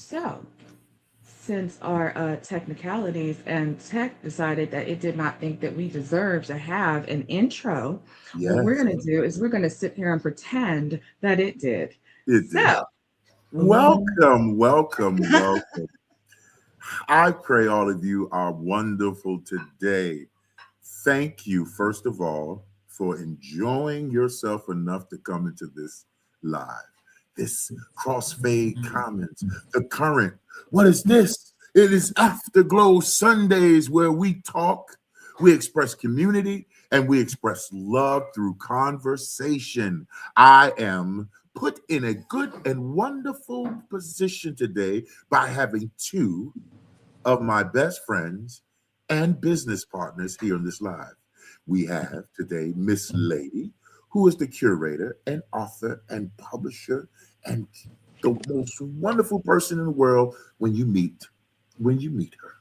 So, since our technicalities and tech decided that it did not think that we deserve to have an intro, what we're Yes, going to do is we're going to sit here and pretend that it did. it did. So, mhm. Welcome, welcome, welcome. I pray all of you are wonderful today. Thank you, first of all, for enjoying yourself enough to come into this live, this crossfade comments, the current. What is this? It is Afterglow Sundays where we talk, we express community, and we express love through conversation. I am put in a good and wonderful position today by having two of my best friends and business partners here in this live. We have today Miss Lady, who is the curator and author and publisher and the most wonderful person in the world when you meet her.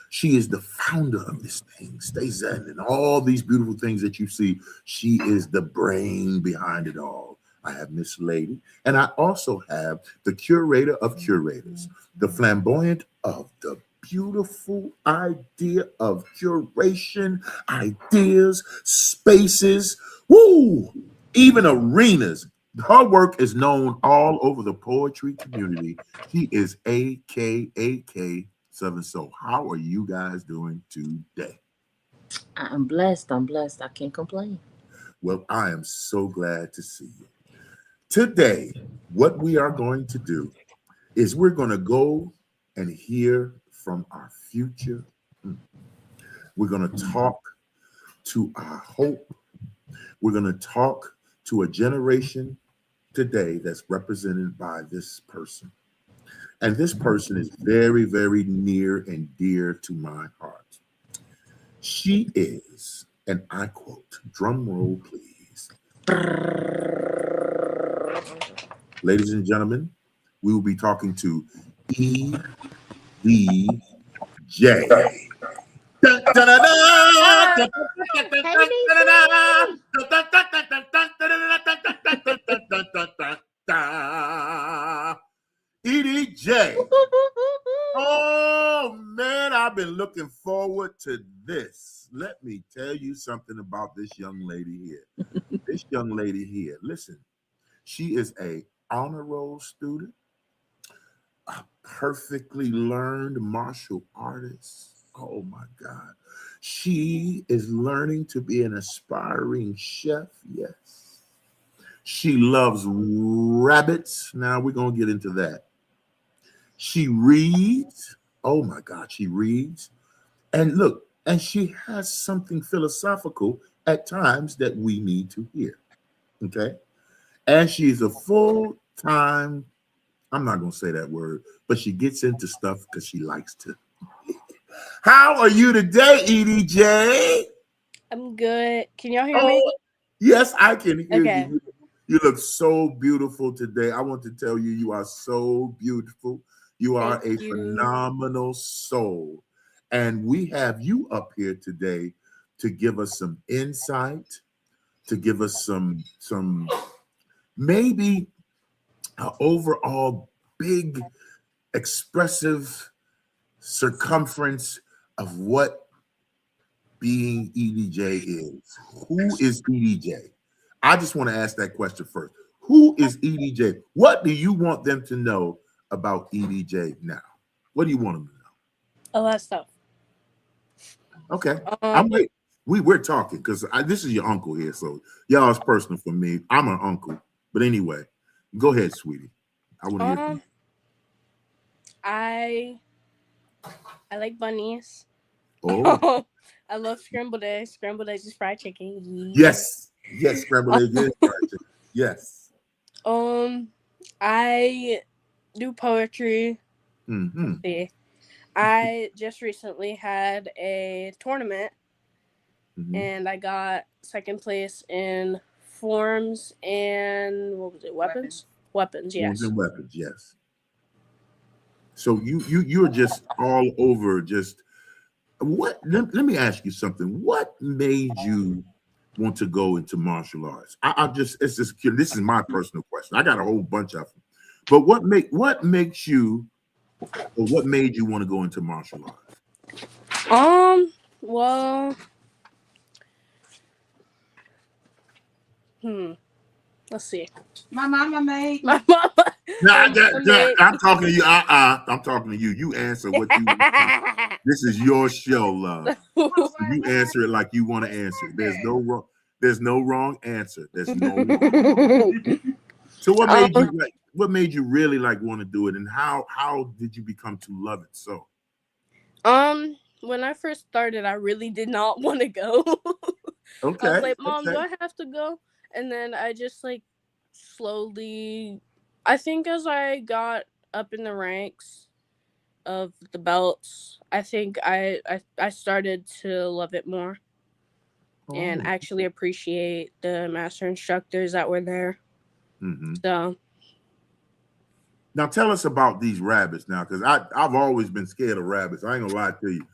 She is the founder of this thing, Stay Zen, and all these beautiful things that you see. She is the brain behind it all. I have Miss Lady, and I also have the curator of curators, the flamboyant of the beautiful idea of curation, ideas, spaces, woo, even arenas. Her work is known all over the poetry community. She is AKAK Southern Soul. How are you guys doing today? I'm blessed. I'm blessed. I can't complain. Well, I am so glad to see you. Today, what we are going to do is we're going to go and hear from our future. We're going to talk to our hope. We're going to talk to a generation today that's represented by this person. And this person is very, very near and dear to my heart. She is, and I quote, drum roll, please. Ladies and gentlemen, we will be talking to EDJ. Hey, DC. EDJ. Oh man, I've been looking forward to this. Let me tell you something about this young lady here. This young lady here, listen, she is a honor roll student, a perfectly learned martial artist. Oh my God. She is learning to be an aspiring chef. Yes. She loves rabbits. Now we're going to get into that. She reads. Oh my God, she reads. And look, and she has something philosophical at times that we need to hear. Okay. And she's a full time, I'm not going to say that word, but she gets into stuff because she likes to. How are you today, EDJ? I'm good. Can y'all hear me? Oh, yes, I can hear Okay. you. You look so beautiful today. I want to tell you, you are so beautiful. You are Thank a you. phenomenal soul. And we have you up here today to give us some insight, to give us some maybe an overall big expressive circumference of what being EDJ is. Who is EDJ? I just want to ask that question first. Who is EDJ? What do you want them to know about EDJ now? What do you want them to A lot of stuff. know? Okay, Um, I'm wait. We're talking because this is your uncle here, so y'all is personal for me. I'm an uncle, but anyway, go ahead, sweetie. I want to hear from you. um, I I like bunnies. Oh, I love scrambled eggs. Scrambled eggs is fried chicken. Yeah. yes, yes, scrambled eggs is fried chicken. Yes. Um, I do poetry. Mm-hmm. Yeah. I just recently had a tournament Mm-hmm. and I got second place in forms and what was it? Weapons? Weapons, Forms yes. and weapons, yes. So you're just all over. Just what? Let me ask you something. What made you want to go into martial arts? I just it's just this is my personal question. I got a whole bunch of them, But what makes you, or what made you want to go into martial arts? Well, let's see. My mama made My mama. Nah, my mama made- I'm talking to you. I'm talking to you. You answer what you want. This is your show, love. You answer it like you want to answer. There's no wrong. There's no wrong answer. There's no wrong. So what made you really like want to do it, and how did you become to love it so? When I first started, I really did not want to go. Okay. I was like, Mom, okay. do I have to go? And then I just like slowly, I think as I got up in the ranks of the belts, I think I started to love it more and Oh. actually appreciate the master instructors that were there. Mm-hmm. So now tell us about these rabbits now, because I've always been scared of rabbits. I ain't gonna lie to you.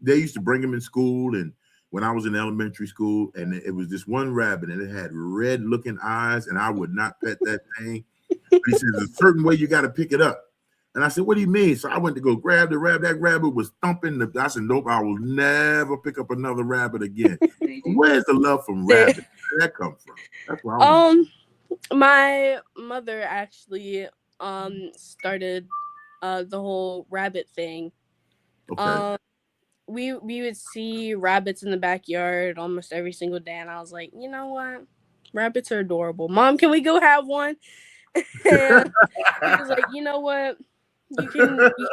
They used to bring them in school, and when I was in elementary school, and it was this one rabbit, and it had red looking eyes, and I would not pet that thing. But he said there's a certain way you got to pick it up. And I said, what do you mean? So I went to go grab the rabbit. That rabbit was thumping. I said, nope, I will never pick up another rabbit again. Where's the love from rabbits? Where did that come from? That's why I want my mother actually started the whole rabbit thing. Okay. We would see rabbits in the backyard almost every single day, and I was like, you know what? Rabbits are adorable. Mom, can we go have one? And she was like, you know what? You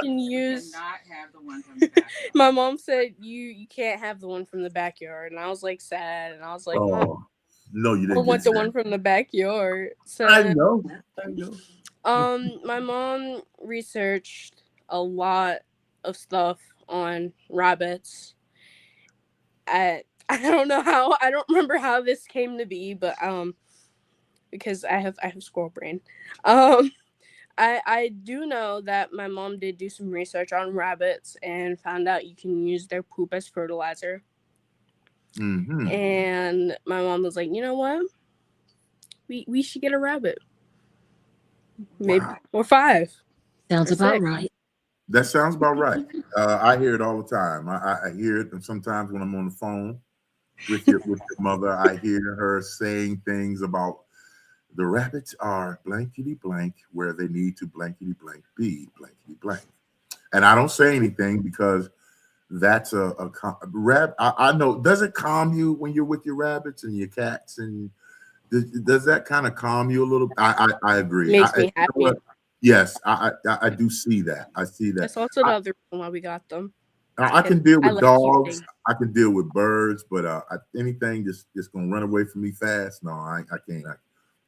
can use. Not have the one from the backyard. My mom said you can't have the one from the backyard, and I was like sad, and I was like, Mom, no, you I didn't. want the one from the backyard. So I know. my mom researched a lot of stuff on rabbits. I don't know how. I don't remember how this came to be, but because I have squirrel brain. I do know that my mom did do some research on rabbits and found out you can use their poop as fertilizer. Mm-hmm. And my mom was like, you know what? We should get a rabbit. Maybe or 5. Sounds about right. That sounds about right. I hear it all the time. I hear it, and sometimes when I'm on the phone with your mother, I hear her saying things about the rabbits are blankety blank where they need to blankety blank be blankety blank. And I don't say anything because that's a I know. Does it calm you when you're with your rabbits and your cats? And does that kind of calm you a little? I agree. Makes me happy. You know, yes, I do see that. I see that. That's also another reason why we got them. I can deal with like dogs. I can deal with birds, but anything just gonna run away from me fast. No, I can't.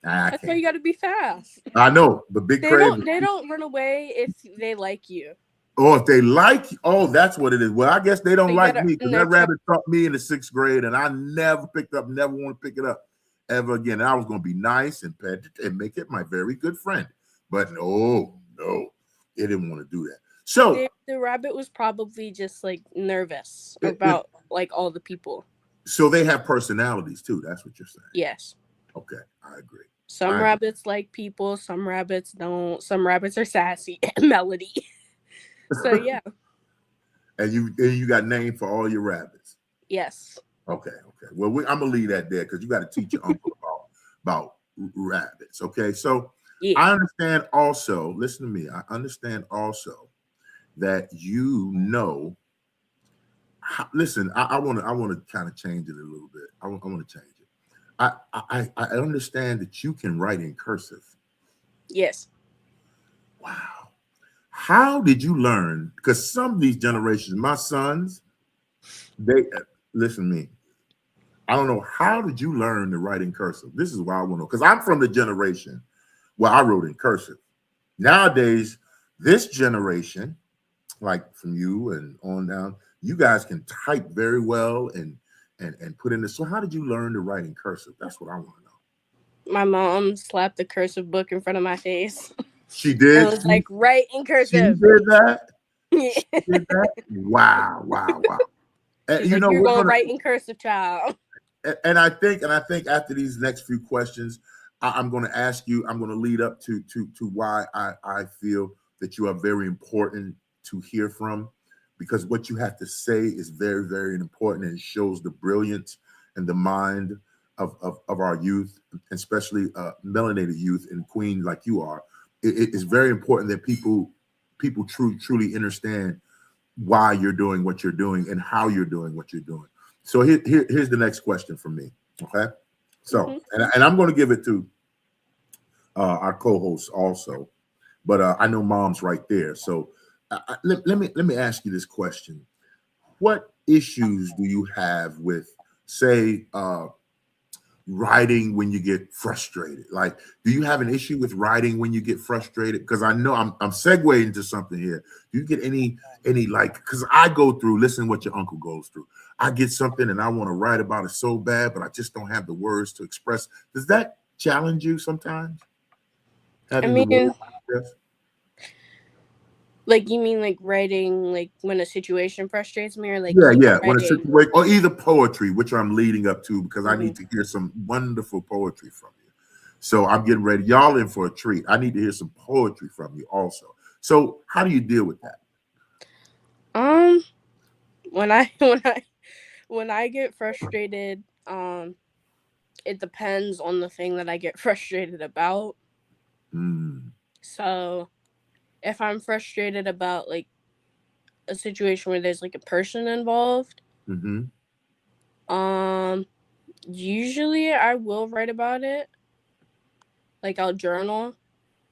That's why you got to be fast. I know, but Big Crave. They don't run away if they like you. Oh, if they like you, that's what it is. Well, I guess they don't like me because that rabbit taught me in the 6th grade, and I never want to pick it up ever again. And I was going to be nice and pet it and make it my very good friend. But no, it didn't want to do that. So the rabbit was probably just like nervous about like all the people. So they have personalities too. That's what you're saying. Yes. Okay, I agree. Some rabbits like people, some rabbits don't. Some rabbits are sassy. Melody. So yeah. And you got name for all your rabbits. Yes. Okay. Well, I'm gonna leave that there because you got to teach your uncle about rabbits. Okay, so yeah. I understand also. Listen to me. I understand also that you know. Listen, I want to kind of change it a little bit. I want to change it. I understand that you can write in cursive. Yes. Wow. How did you learn? Because some of these generations, my sons, they listen to me. I don't know. How did you learn to write in cursive? This is why I want to know. Because I'm from the generation where I wrote in cursive. Nowadays, this generation, like from you and on down, you guys can type very well and put in this. So how did you learn to write in cursive? That's what I want to know. My mom slapped the cursive book in front of my face. She did? I was like, write in cursive. She did that? Yeah. She did that? Wow. You know, you're going to write in cursive, child. And I think after these next few questions, I'm going to ask you. I'm going to lead up to why I feel that you are very important to hear from, because what you have to say is very, very important, and it shows the brilliance and the mind of our youth, especially melanated youth and queen like you are. It is very important that people truly understand why you're doing what you're doing and how you're doing what you're doing. So here's the next question from me. Okay. So, and I'm going to give it to our co-hosts also, but I know mom's right there. So let me ask you this question. What issues do you have with, say, writing when you get frustrated? Like, do you have an issue with writing when you get frustrated? Because I know I'm segueing into something here. Do you get any like, because I go through, listen what your uncle goes through. I get something and I want to write about it so bad, but I just don't have the words to express. Does that challenge you sometimes? Having the words to express? Like, you mean like writing, like when a situation frustrates me, or like Yeah. When a writing? situation, or either poetry, which I'm leading up to, because I need to hear some wonderful poetry from you. So I'm getting ready. Y'all in for a treat. I need to hear some poetry from you also. So how do you deal with that? When I get frustrated, it depends on the thing that I get frustrated about. So if I'm frustrated about like a situation where there's like a person involved, usually I will write about it. Like, I'll journal.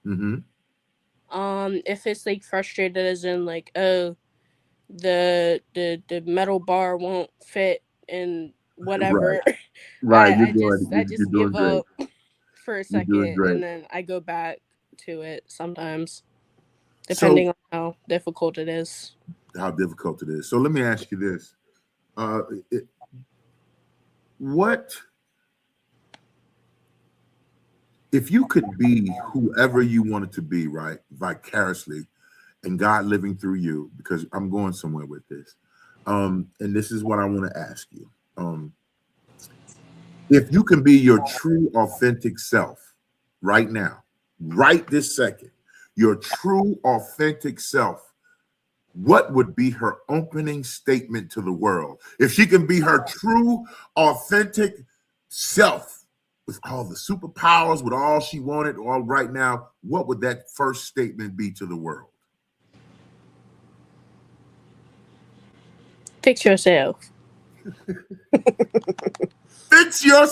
If it's like frustrated as in like, oh, the metal bar won't fit and whatever, Right. I just You're doing give great. up for a You're doing second, great. and then I go back to it sometimes, So depending on how difficult it is. how difficult it is. So let me ask you this. What if you could be whoever you wanted to be, right, vicariously, and God living through you? Because I'm going somewhere with this. And this is what I want to ask you. If you can be your true, authentic self right now, right this second, your true, authentic self, what would be her opening statement to the world? If she can be her true, authentic self with all the superpowers, with all she wanted, all right now, what would that first statement be to the world? Fix yourself. Fix your.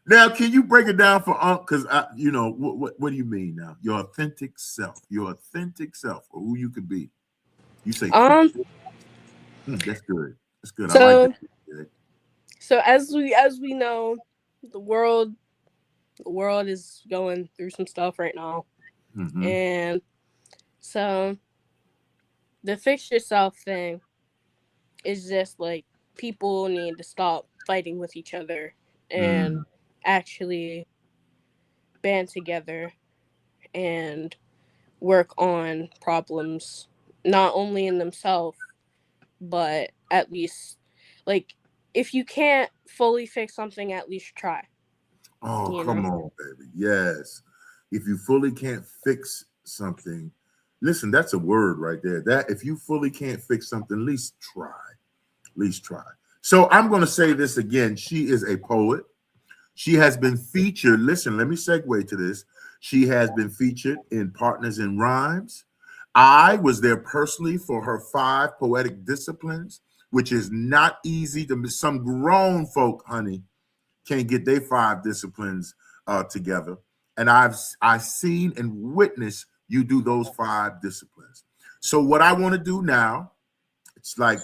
Now, can you break it down for because what do you mean now? Your authentic self, or who you could be. You say fix. That's good. That's good. I like So that. so as we know, the world is going through some stuff right now, and so the fix yourself thing is just like, people need to stop fighting with each other and actually band together and work on problems, not only in themselves, but at least, like, if you can't fully fix something, at least try. Oh, come on, baby. Yes. If you fully can't fix something, listen, that's a word right there. That if you fully can't fix something, at least try. At least try. So I'm going to say this again. She is a poet. She has been featured. Listen, let me segue to this. She has been featured in Partners in Rhymes. I was there personally for her 5 poetic disciplines, which is not easy to some grown folk, honey, can't get their 5 disciplines together. And I've seen and witnessed you do those 5 disciplines. So what I want to do now, it's like,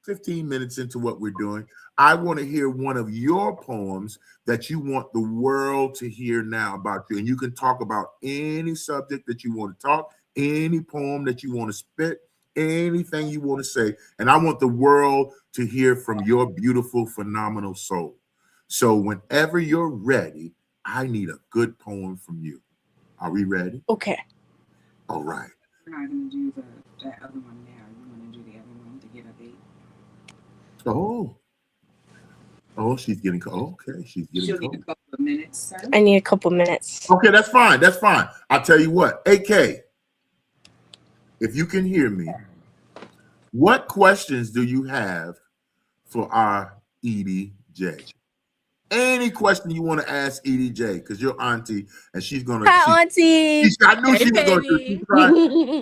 15 minutes into what we're doing, I want to hear one of your poems that you want the world to hear now about you. And you can talk about any subject that you want to talk, any poem that you want to spit, anything you want to say. And I want the world to hear from your beautiful, phenomenal soul. So whenever you're ready, I need a good poem from you. Are we ready? Okay. All right. We're not going to do that other one now. You want to do the other one to get a beat? Oh. Oh, she's getting okay. She's getting She'll need a cold. couple of minutes, sir. I need a couple minutes. Okay, that's fine. That's fine. I'll tell you what, AK, if you can hear me, what questions do you have for our EDJ? Any question you want to ask EDJ, because your auntie, and she's gonna. Hi, Auntie. I knew Hey, she was going to. baby.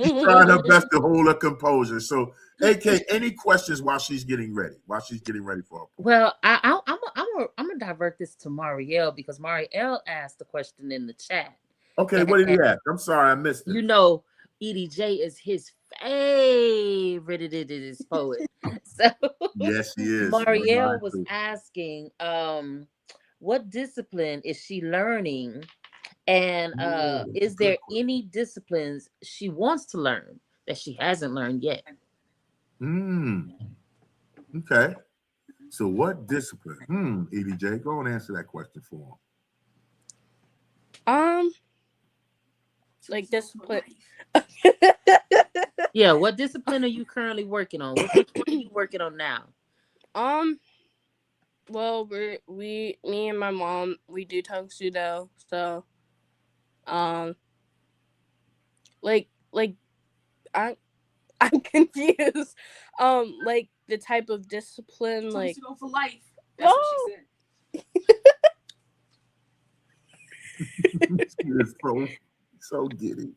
She's trying her best to hold her composure. So, AK, any questions while she's getting ready? While she's getting ready for her. Well, I'm gonna divert this to Marielle because Marielle asked a question in the chat. Okay, what did he ask? I'm sorry, I missed it. You know, EDJ is his favorite. It is poet. So Yes, she is. Marielle was asking, what discipline is she learning? And is there any disciplines she wants to learn that she hasn't learned yet? Okay. So what discipline? EDJ, go and answer that question for him. Like discipline. Yeah, what discipline are you currently working on? Which one are you working on now? Well, me and my mom, we do Tang Sudo, so like I'm confused. Like the type of discipline, like Tang Sudo for life. That's what she said. She is so giddy.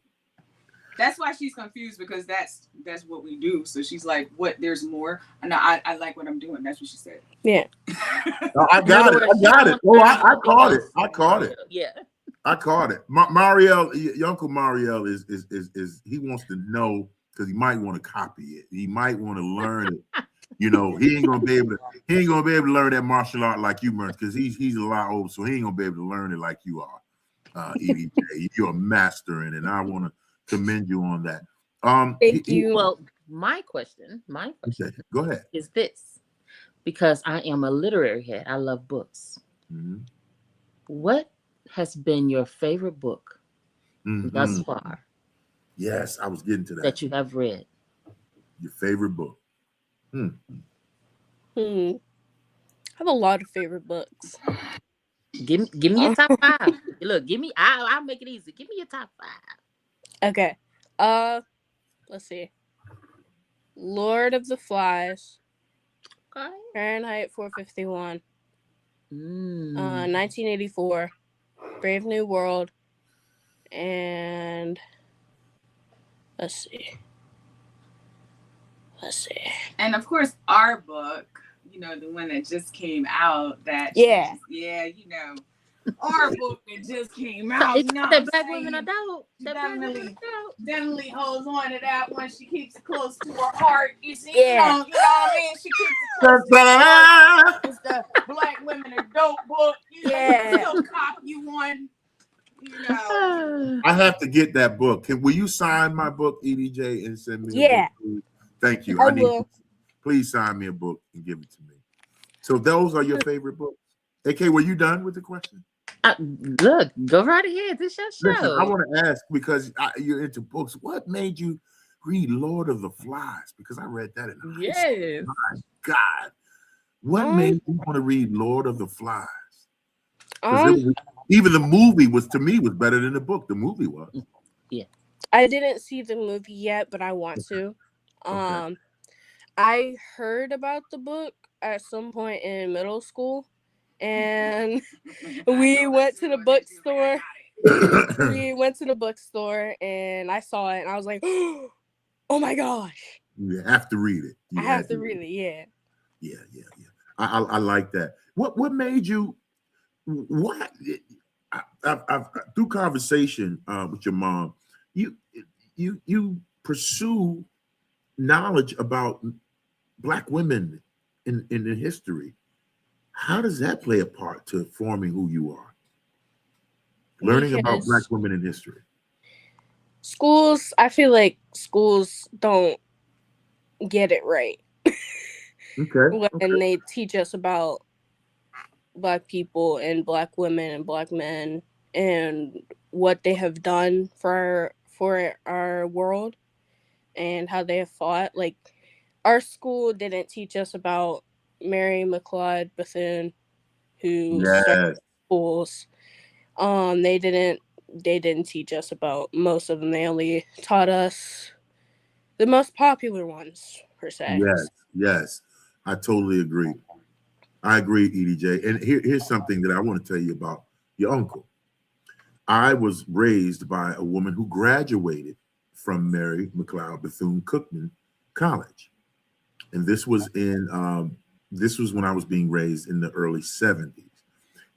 That's why she's confused, because that's what we do. So she's like, "What? There's more." No, I like what I'm doing. That's what she said. Yeah. No, I got it. Oh, I caught it. Yeah. I caught it. Marielle, your Uncle Marielle is he wants to know, because he might want to copy it. He might want to learn it. You know, he ain't gonna be able to learn that martial art like you learned, because he's a lot older, so he ain't gonna be able to learn it like you are. EDJ, you're a master in it, and I want to commend you on that. Thank you. Well, my question okay, go ahead. is this, because I am a literary head. I love books. Mm-hmm. What has been your favorite book thus far? Yes, I was getting to that you have read. Your favorite book? I have a lot of favorite books. Give me your top 5. Look, I'll make it easy. Give me your top 5. Okay. Let's see. Lord of the Flies. Okay. Fahrenheit 451. 1984. Brave New World. And let's see. And of course, our book, you know, the one that just came out. Our book that just came out. It's that Black Women Are Dope. Definitely holds on to that one. She keeps it close to her heart. You see, Yeah. you know what I mean? She keeps it close to her heart. It's the Black Women Are Dope book. You know, still cop you one. You know. I have to get that book. Will you sign my book, EDJ, and send me a book, please? Thank you. I will. Please sign me a book and give it to me. So those are your favorite books? AK, were you done with the question? Look, go right ahead. This your show. Listen, I want to ask, because you're into books, what made you read Lord of the Flies? Because I read that in high school. My God. What made you want to read Lord of the Flies? Even the movie was better than the book. The movie was. Yeah. I didn't see the movie yet, but I want to. Okay. I heard about the book at some point in middle school, and we went to the bookstore. And I saw it, and I was like, "Oh my gosh!" You have to read it. I have to read it. Yeah. Yeah. I like that. What made you? What? I've through conversation with your mom, you pursue knowledge about Black women in history. How does that play a part to forming who you are? Learning about Black women in history. I feel like schools don't get it right. Okay. When they teach us about Black people and Black women and Black men and what they have done for our world and how they have fought. Like, our school didn't teach us about Mary McLeod Bethune who started Yes. schools. They didn't teach us about most of them. They only taught us the most popular ones, per se. Yes. Yes. I totally agree. I agree, EDJ. And here's something that I want to tell you about your uncle. I was raised by a woman who graduated from Mary McLeod Bethune-Cookman College, and this was when I was being raised in the early 70s.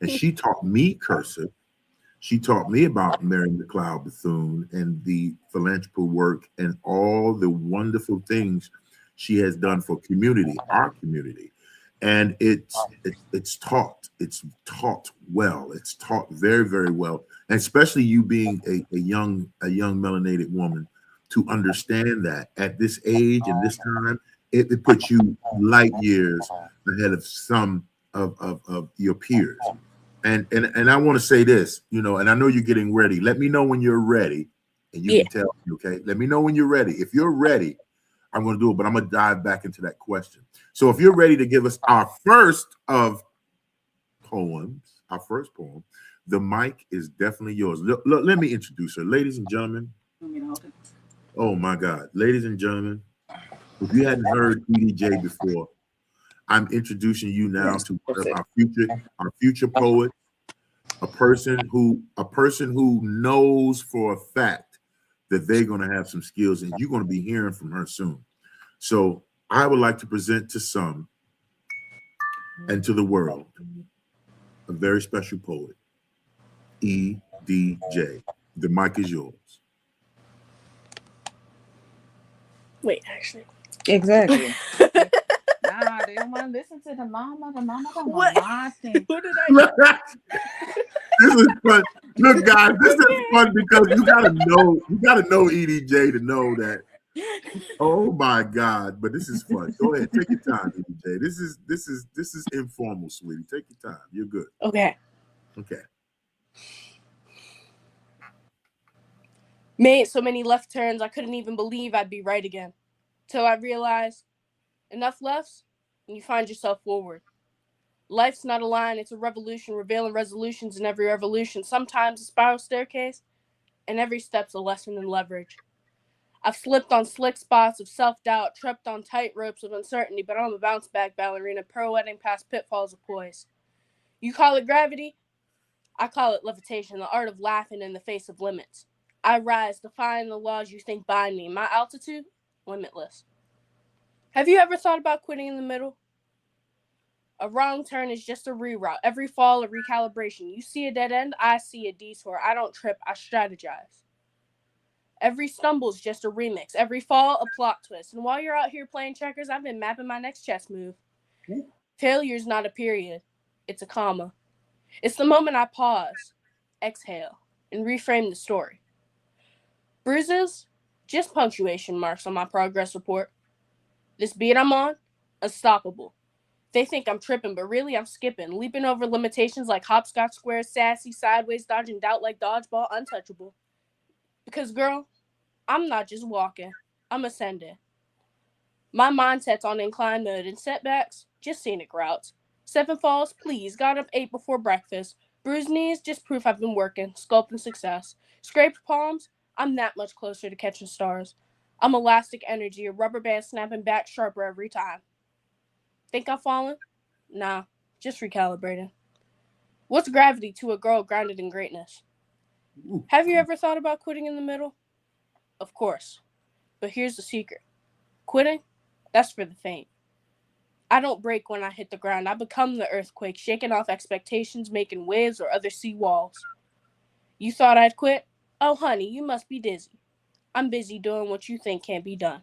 And she taught me cursive. She taught me about Mary McLeod Bethune and the philanthropy work and all the wonderful things she has done for our community. And it's taught. It's taught well. It's taught very, very well. And especially you being a young melanated woman, to understand that at this age and this time, it puts you light years ahead of some of your peers. And I want to say this, and I know you're getting ready. Let me know when you're ready, and you can tell me, okay? Let me know when you're ready. If you're ready, I'm going to do it, but I'm going to dive back into that question. So if you're ready to give us our first of poems, our first poem, the mic is definitely yours. Let me introduce her. Ladies and gentlemen. Oh, my God. Ladies and gentlemen, if you hadn't heard EDJ before, I'm introducing you now to our future poet, a person who knows for a fact that they're going to have some skills, and you're going to be hearing from her soon. So I would like to present to some and to the world a very special poet, EDJ. The mic is yours. Wait, actually. Exactly. Nah, they don't want to listen to the mama. The mama don't want to listen. What did I This is fun. Look, guys, this is fun because you gotta know EDJ to know that. Oh my God! But this is fun. Go ahead, take your time, EDJ. This is informal, sweetie. Take your time. You're good. Okay. Okay. Made so many left turns, I couldn't even believe I'd be right again. Till I realized, enough lefts, and you find yourself forward. Life's not a line, it's a revolution, revealing resolutions in every revolution. Sometimes a spiral staircase, and every step's a lesson in leverage. I've slipped on slick spots of self-doubt, tripped on tight ropes of uncertainty, but I'm a bounce-back ballerina, pirouetting past pitfalls of poise. You call it gravity? I call it levitation, the art of laughing in the face of limits. I rise, defying the laws you think bind me. My altitude? Limitless. Have you ever thought about quitting in the middle? A wrong turn is just a reroute. Every fall, a recalibration. You see a dead end, I see a detour. I don't trip, I strategize. Every stumble's just a remix. Every fall, a plot twist. And while you're out here playing checkers, I've been mapping my next chess move. Failure's not a period. It's a comma. It's the moment I pause, exhale, and reframe the story. Bruises? Just punctuation marks on my progress report. This beat I'm on? Unstoppable. They think I'm tripping, but really I'm skipping, leaping over limitations like hopscotch squares, sassy, sideways, dodging doubt like dodgeball, untouchable. Because, girl, I'm not just walking, I'm ascending. My mindset's on incline mode, and setbacks, just scenic routes. 7 falls, please, got up 8 before breakfast. Bruised knees, just proof I've been working, sculpting success. Scraped palms, I'm that much closer to catching stars. I'm elastic energy, a rubber band snapping back sharper every time. Think I've fallen? Nah, just recalibrating. What's gravity to a girl grounded in greatness? Have you ever thought about quitting in the middle? Of course. But here's the secret. Quitting? That's for the faint. I don't break when I hit the ground. I become the earthquake, shaking off expectations, making waves or other sea walls. You thought I'd quit? Oh, honey, you must be dizzy. I'm busy doing what you think can't be done.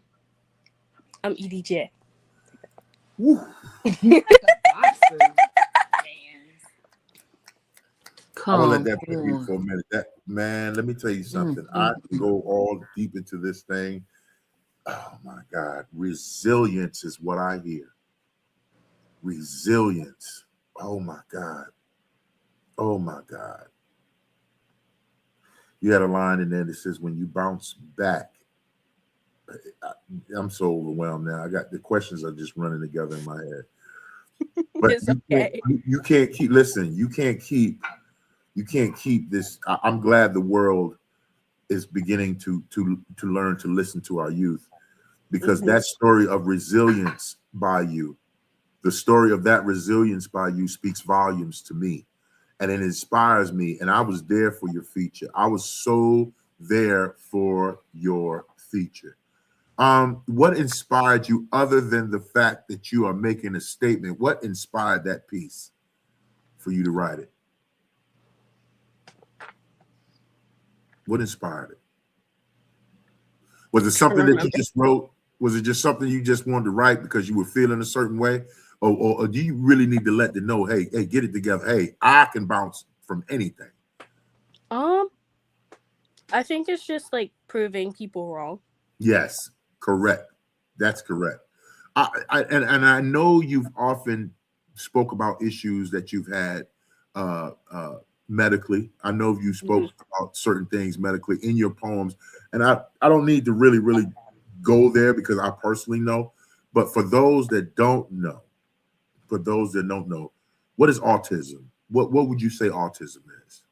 I'm EDJ. I'm gonna let that be for a minute. That man, let me tell you something. I can go all deep into this thing. Oh my God, resilience is what I hear. Resilience. Oh my God. Oh my God. You had a line in there that says, "When you bounce back," I'm so overwhelmed now. I got the questions are just running together in my head. But It's okay. you can't keep. Listen, you can't keep this. I'm glad the world is beginning to learn to listen to our youth, because that story of resilience by you, the story of that resilience by you speaks volumes to me, and it inspires me. And I was there for your feature. I was so there for your feature. What inspired you other than the fact that you are making a statement? What inspired that piece for you to write it? What inspired it? Was it something that you just wrote? Was it just something you just wanted to write because you were feeling a certain way? Or do you really need to let them know, hey, get it together. Hey, I can bounce from anything. I think it's just like proving people wrong. Yes, correct. That's correct. And I know you've often spoke about issues that you've had medically. I know you spoke about certain things medically in your poems, and I don't need to really go there because I personally know. But for those that don't know, what is autism? What would you say autism is?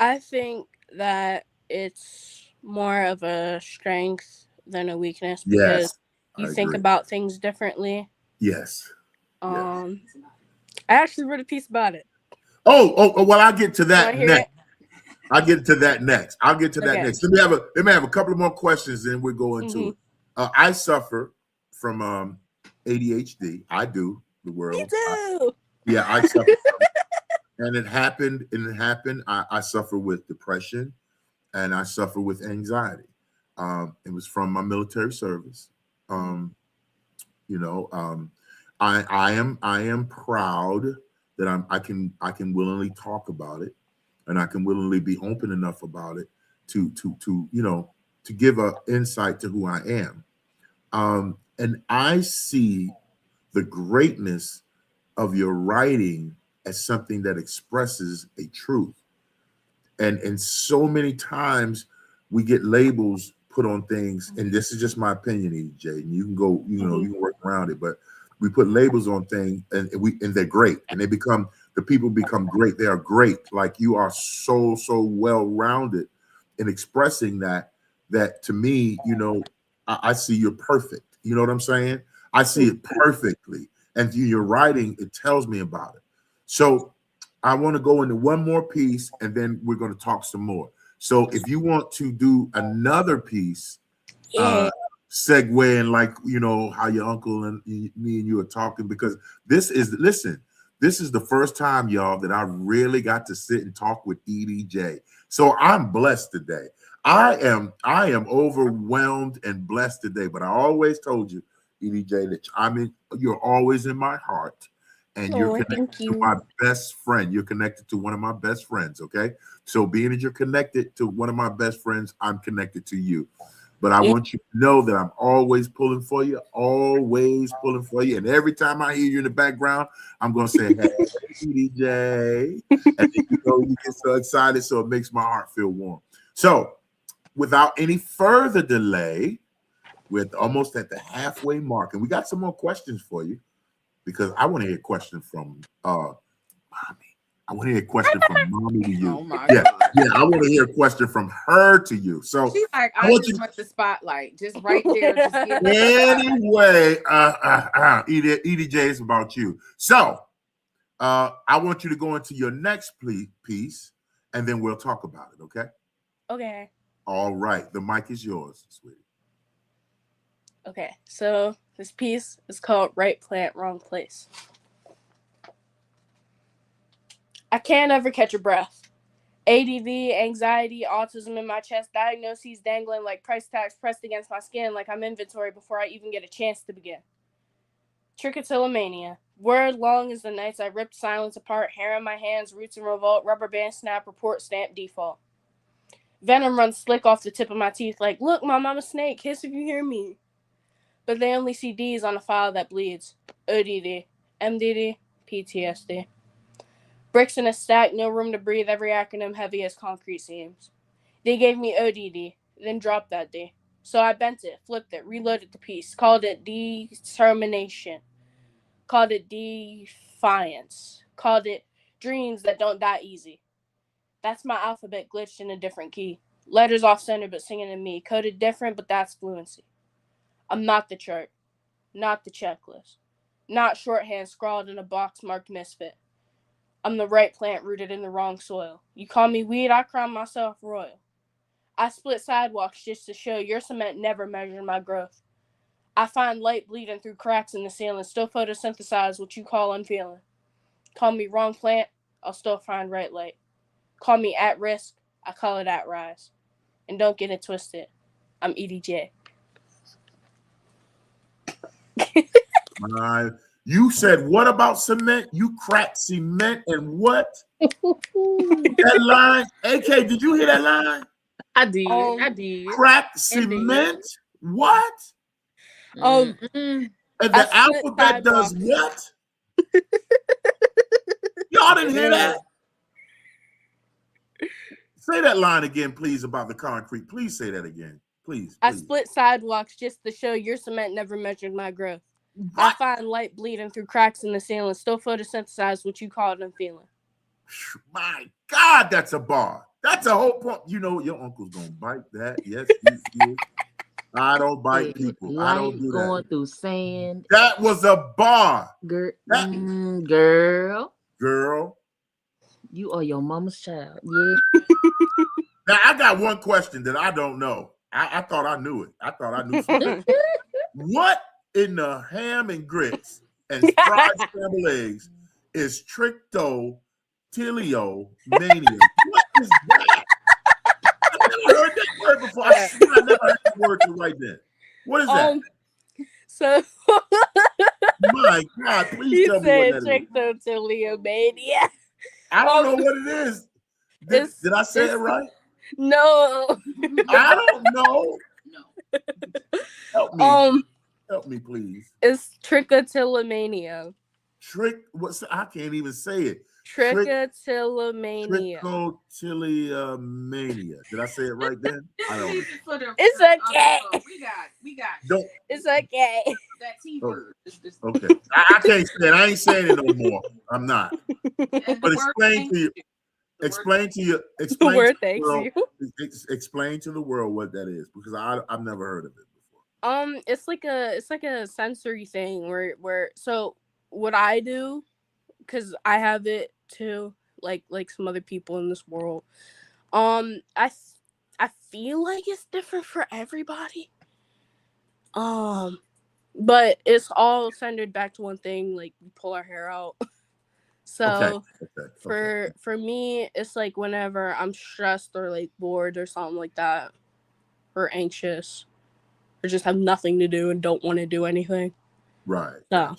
I think that it's more of a strength than a weakness because you think about things differently. Yes. I actually wrote a piece about it. Oh, well, I'll get to that next. I'll get to that next. Let me have a couple of more questions, and we're going to it. I suffer from ADHD. I do. The world. Me too. I suffer. And it happened. I suffer with depression, and I suffer with anxiety. It was from my military service. I am proud that I can willingly talk about it, and I can willingly be open enough about it to give a insight to who I am. And I see the greatness of your writing as something that expresses a truth. And so many times we get labels put on things, and this is just my opinion, EDJ, and you can go, you can work around it, but we put labels on things, and they're great, and the people become great. They are great. Like, you are so well-rounded in expressing that to me, I see you're perfect. You know what I'm saying? I see it perfectly. And through your writing, it tells me about it. So I want to go into one more piece, and then we're going to talk some more. So if you want to do another piece, segueing like, how your uncle and me and you are talking, because this is the first time, y'all, that I really got to sit and talk with EDJ. So I'm blessed today. I am overwhelmed and blessed today, but I always told you, EDJ, that you're always in my heart, and you're connected to my best friend. You're connected to one of my best friends, okay? So being that you're connected to one of my best friends, I'm connected to you. But I want you to know that I'm always pulling for you, And every time I hear you in the background, I'm going to say, hey, EDJ. And you get so excited, so it makes my heart feel warm. So without any further delay, we're almost at the halfway mark, and we got some more questions for you, because I want to hear a question from Mommy. I want to hear a question from Mommy to you. Oh my God. I want to hear a question from her to you. So she's like, I just want the spotlight, just right there. Just anyway, EDJ, is about you. So I want you to go into your next piece, and then we'll talk about it. Okay. Okay. All right. The mic is yours, sweetie. Okay, so this piece is called Right Plant, Wrong Place. I can't ever catch a breath. ADD, anxiety, autism in my chest, diagnoses dangling like price tags pressed against my skin like I'm inventory before I even get a chance to begin. Trichotillomania. Word long as the nights I ripped silence apart, hair in my hands, roots in revolt, rubber band snap, report stamp, default. Venom runs slick off the tip of my teeth like, look, Mom, I'm a snake, hiss if you hear me. But they only see D's on a file that bleeds. ODD, MDD, PTSD. Bricks in a stack, no room to breathe, every acronym heavy as concrete seems. They gave me ODD, then dropped that D. So I bent it, flipped it, reloaded the piece, called it determination, called it defiance, called it dreams that don't die easy. That's my alphabet glitched in a different key. Letters off center but singing in me. Coded different, but that's fluency. I'm not the chart, not the checklist, not shorthand scrawled in a box marked misfit. I'm the right plant rooted in the wrong soil. You call me weed, I crown myself royal. I split sidewalks just to show your cement never measured my growth. I find light bleeding through cracks in the ceiling, still photosynthesize what you call unfeeling. Call me wrong plant, I'll still find right light. Call me at risk, I call it at rise. And don't get it twisted, I'm EDJ. You said what about cement? You cracked cement and what? That line, AK, did you hear that line? I did. Cracked cement? What? Mm-mm. And the alphabet does what? Y'all didn't hear that? Say that line again, please, about the concrete. Please say that again. Please. I split sidewalks just to show your cement never measured my growth. What? I find light bleeding through cracks in the ceiling, still photosynthesize what you called unfeeling. My God, that's a bar. That's a whole point. You know, your uncle's gonna bite that. Yes, you. I don't bite people. I don't do that. Going through sand. That was a bar. Girl. You are your mama's child. Yeah. Now I got one question that I don't know. I thought I knew it. I thought I knew something. What in the ham and grits and fried scrambled eggs is trichotillomania? What is that? I've never heard that word before. I never heard that word right then. What is that? So my God, please tell me what that is. Trichotillomania. I don't know what it is. Did I say it right? No. I don't know. No. Help me. Help me, please. It's trichotillomania. I can't even say it. Trichotillomania. Trichotillomania. Did I say it right then? I don't know. It's okay. We got. Don't. It's okay. That T word. Okay. I can't say it. I ain't saying it no more. I'm not. But explain to you. Explain to the world what that is, because I've never heard of it before. It's like a sensory thing where so what I do, because I have it too, like some other people in this world. I feel like it's different for everybody. But it's all centered back to one thing, like we pull our hair out. So for me, it's like whenever I'm stressed or like bored or something like that, or anxious, or just have nothing to do and don't want to do anything. Right. So.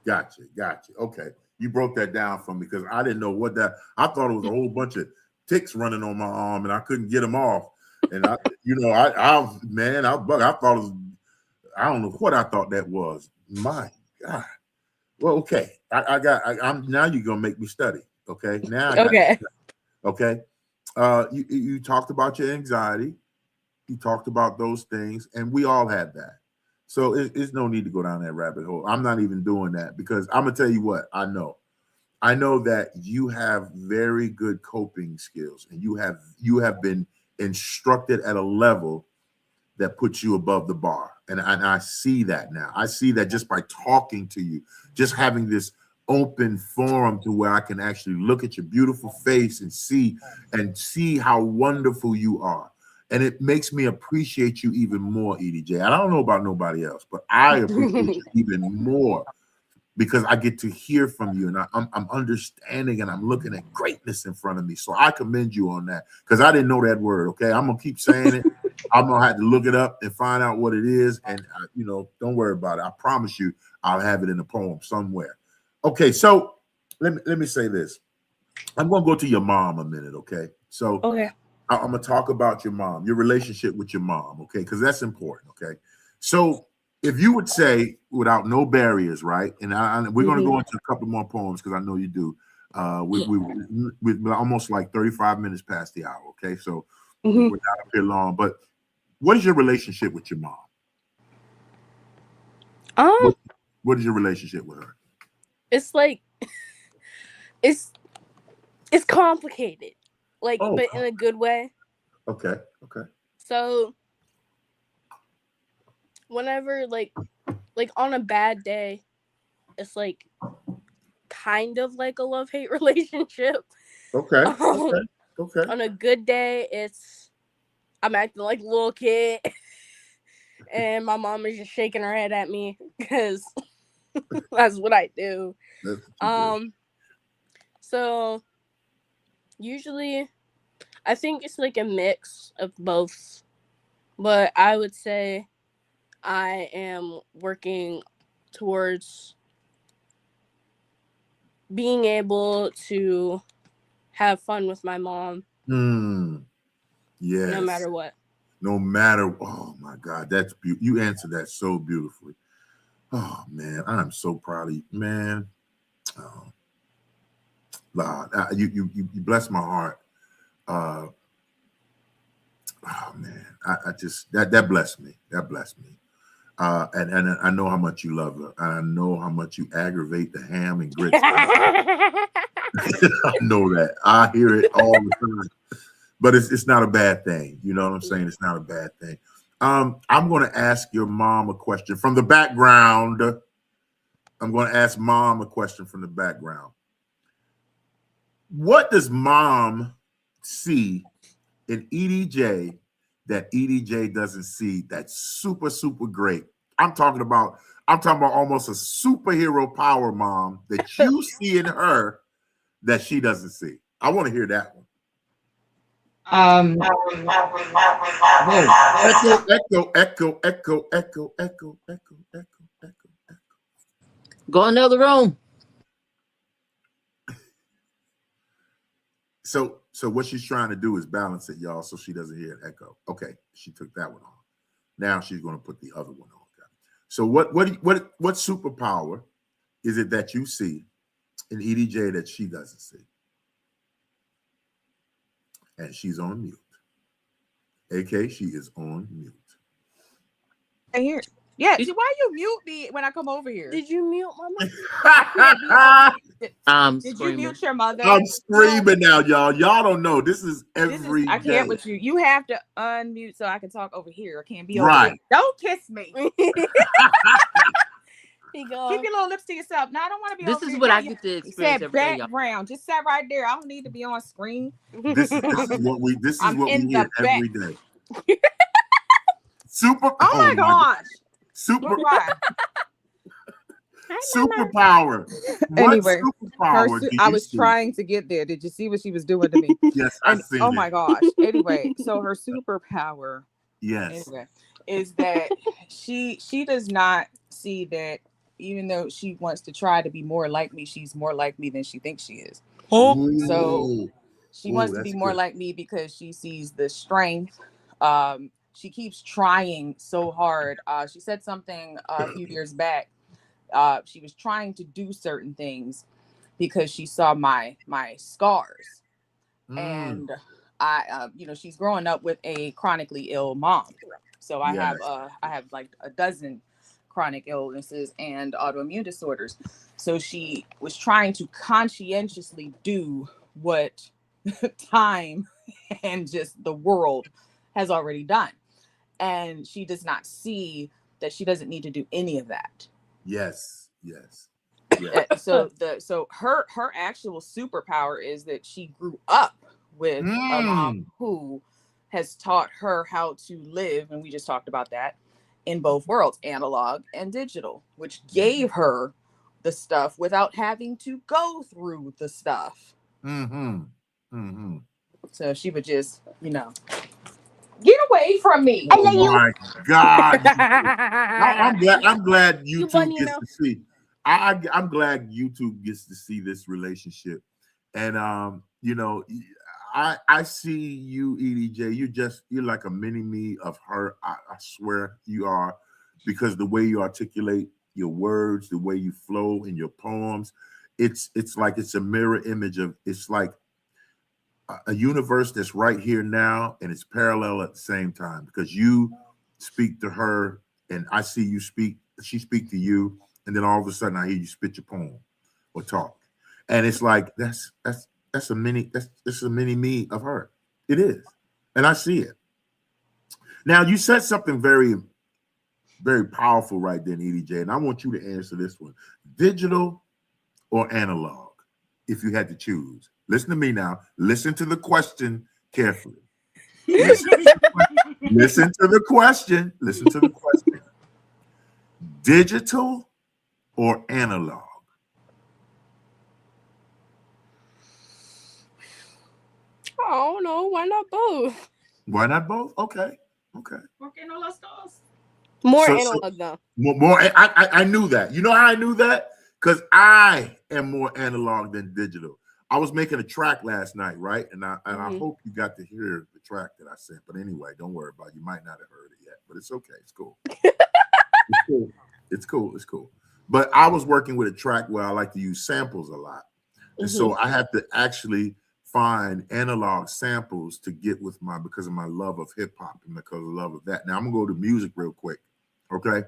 Gotcha. Okay. You broke that down for me because I didn't know what that. I thought it was a whole bunch of ticks running on my arm and I couldn't get them off. And I thought it was. I don't know what I thought that was. My God. Well, okay. I'm now you're gonna make me study. Okay. Now. Okay. You talked about your anxiety. You talked about those things, and we all had that. So it's no need to go down that rabbit hole. I'm not even doing that because I'm gonna tell you what I know. I know that you have very good coping skills, and you have been instructed at a level that puts you above the bar. And I see that now. I see that just by talking to you, just having this open forum to where I can actually look at your beautiful face and see how wonderful you are. And it makes me appreciate you even more, EDJ. I don't know about nobody else, but I appreciate you even more because I get to hear from you and I'm understanding and I'm looking at greatness in front of me. So I commend you on that because I didn't know that word. Okay, I'm gonna keep saying it. I'm gonna have to look it up and find out what it is. And don't worry about it. I promise you, I'll have it in a poem somewhere. Okay, so let me say this. I'm gonna go to your mom a minute. Okay, so okay. I'm gonna talk about your mom, your relationship with your mom. Okay, because that's important. Okay, so. If you would say without no barriers, right? And we're going to go into a couple more poems because I know you do. We're almost like 35 minutes past the hour. Okay, so we're not up here long. But What is your relationship with your mom? What is your relationship with her? It's like it's complicated, like, but in a good way. Okay. So whenever like on a bad day, it's like kind of like a love-hate relationship. Okay. On a good day, I'm acting like a little kid, and my mom is just shaking her head at me because that's what I do. So usually I think it's like a mix of both, but I would say I am working towards being able to have fun with my mom. Yes. No matter what. No matter. Oh my God, that's beautiful. You answered that so beautifully. Oh man, I'm so proud of you, man. Oh, you bless my heart. Oh man, I just that blessed me. That blessed me. And I know how much you love her. I know how much you aggravate the ham and grits. I know that. I hear it all the time. But it's not a bad thing. You know what I'm saying? It's not a bad thing. I'm going to ask your mom a question from the background. I'm going to ask mom a question from the background. What does mom see in EDJ that EDJ doesn't see that's super, super great? I'm talking about almost a superhero power, mom, that you see in her that she doesn't see. I want to hear that one. Echo. Go in the other room. So what she's trying to do is balance it, y'all, so she doesn't hear an echo. Okay, she took that one off. Now she's going to put the other one on. So what superpower is it that you see in EDJ that she doesn't see? And she's on mute. AK, she is on mute. I hear. Yeah, why you mute me when I come over here? Did you mute my mother? Did you mute your mother? I'm screaming now, y'all. Y'all don't know. This is every I can't day. with you. You have to unmute so I can talk over here. I can't be over right. here. Don't kiss me. Keep your little lips to yourself. Now I don't want to be. This is what I get to experience every day. Background. Just sat right there. I don't need to be on screen. This is what we hear every day. Super. Oh my gosh. Super. Superpower. Anyway, superpower I was trying to get there. Did you see what she was doing to me? Yes, I see. Oh my gosh. Anyway, so her superpower, yes, anyway, is that she does not see that even though she wants to try to be more like me, she's more like me than she thinks she is. So she wants to be more like me because she sees the strength. She keeps trying so hard. She said something a few years back. She was trying to do certain things because she saw my scars, and I, she's growing up with a chronically ill mom. So I have like a dozen chronic illnesses and autoimmune disorders. So she was trying to conscientiously do what time and just the world has already done. And she does not see that she doesn't need to do any of that. Yes. So her actual superpower is that she grew up with a mom who has taught her how to live, and we just talked about that, in both worlds, analog and digital, which gave her the stuff without having to go through the stuff. So she would just, get away from me. Oh my God. I'm glad YouTube gets to see. I'm glad YouTube gets to see this relationship. And I see you, EDJ. You're like a mini me of her. I swear you are, because the way you articulate your words, the way you flow in your poems, it's like it's a mirror image of. It's like a universe that's right here now, and it's parallel at the same time, because you speak to her and I see you speak, she speak to you, and then all of a sudden I hear you spit your poem or talk. And it's like that's a mini, that's a mini me of her. It is. And I see it. Now you said something very, very powerful right then, EDJ, and I want you to answer this one. Digital or analog, if you had to choose? Listen to me now. Listen to the question carefully. Listen to the question. Listen to the question. Digital or analog? I don't know. Why not both? Why not both? Okay. More analog though. More. I knew that. You know how I knew that? Because I am more analog than digital. I was making a track last night, right? And I hope you got to hear the track that I sent. But anyway, don't worry about it. You might not have heard it yet, but it's okay. It's cool. It's cool. It's cool. It's cool. But I was working with a track where I like to use samples a lot. And so I had to actually find analog samples to get with because of my love of hip hop and because of love of that. Now I'm gonna go to music real quick. Okay.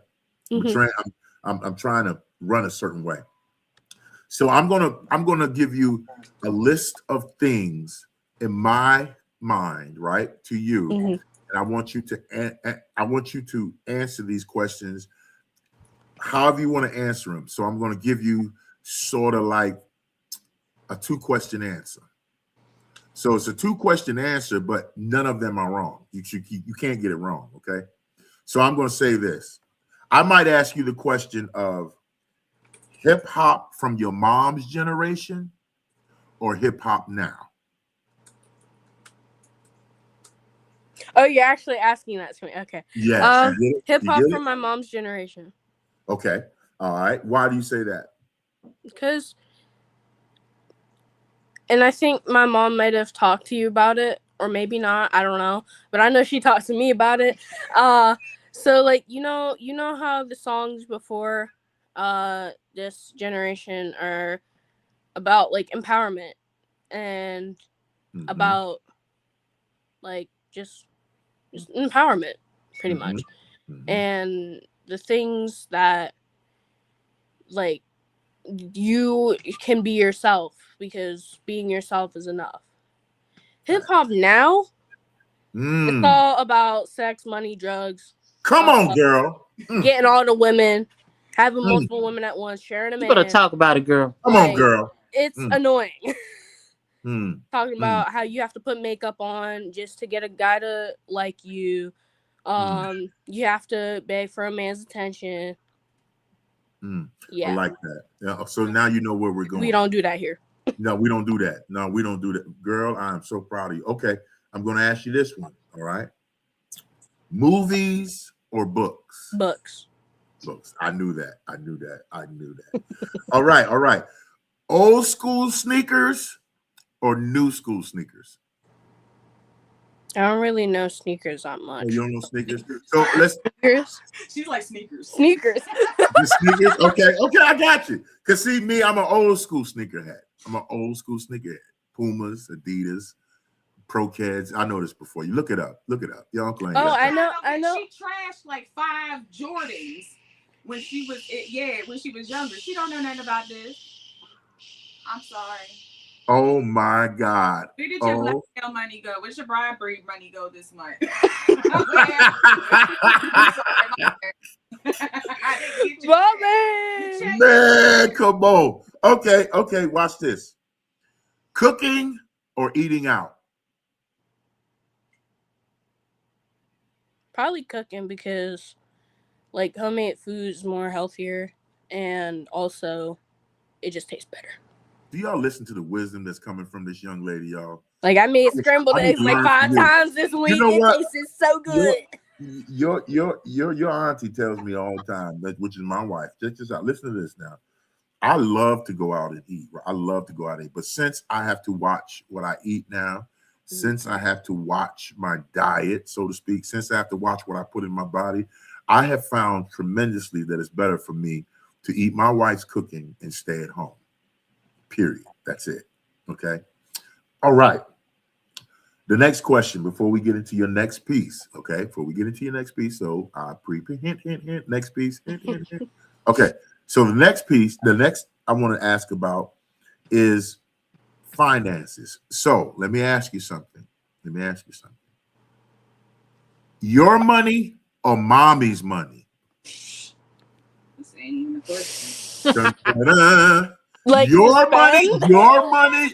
I'm trying to run a certain way. So I'm gonna give you a list of things in my mind, right, to you, and I want you to answer these questions however you want to answer them. So I'm going to give you sort of like a 2-question answer. So it's a 2-question answer, but none of them are wrong. You can't get it wrong. Okay. So I'm going to say this. I might ask you the question of hip hop from your mom's generation or hip hop now? Oh, you're actually asking that to me. Okay. Yes. Hip hop from my mom's generation. Okay. All right. Why do you say that? Because, and I think my mom might have talked to you about it, or maybe not. I don't know. But I know she talked to me about it. So like, you know how the songs before this generation are about like empowerment and about like just empowerment pretty much. And the things that like you can be yourself because being yourself is enough. Hip hop now, it's all about sex, money, drugs. Come on, girl. Getting all the women, having multiple women at once, sharing a man. You better talk about it, girl. Come on, girl. It's annoying. Talking about how you have to put makeup on just to get a guy to like you. You have to beg for a man's attention. Yeah. I like that. Yeah. So now you know where we're going. We don't do that here. No, we don't do that. No, we don't do that. Girl, I'm so proud of you. Okay. I'm going to ask you this one. All right. Movies or books? Books. Books. I knew that. All right. All right. Old school sneakers or new school sneakers? I don't really know sneakers that much. Oh, you don't know sneakers? So let's. Sneakers? She's like sneakers. Sneakers. The sneakers? Okay, I got you. Because see, me, I'm an old school sneakerhead. Pumas, Adidas, Pro Kids. I know this before. You look it up. Your uncle ain't. Oh, I know. She trashed like 5 Jordans when she was younger. She don't know nothing about this. I'm sorry. Oh my God. Where did your blackmail money go? Where's your bribery money go this month? Man, come on. Okay, watch this. Cooking or eating out? Probably cooking because like homemade food is more healthier and also it just tastes better. Do y'all listen to the wisdom that's coming from this young lady, y'all? Like I made scrambled eggs like 5 times this week. You know it tasted so good. Your auntie tells me all the time, which is my wife. Just out. Listen to this now. I love to go out and eat. But since I have to watch what I eat now, since I have to watch my diet, so to speak, since I have to watch what I put in my body, I have found tremendously that it's better for me to eat my wife's cooking and stay at home. Period. That's it. Okay. All right. The next question before we get into your next piece, okay? Before we get into your next piece, so hint, next piece, hint. Okay, so the next piece, the next I want to ask about is finances. So let me ask you something. Your money or mommy's money? This ain't even a question. Dun, dun, dun. Like your to money, spend? your money,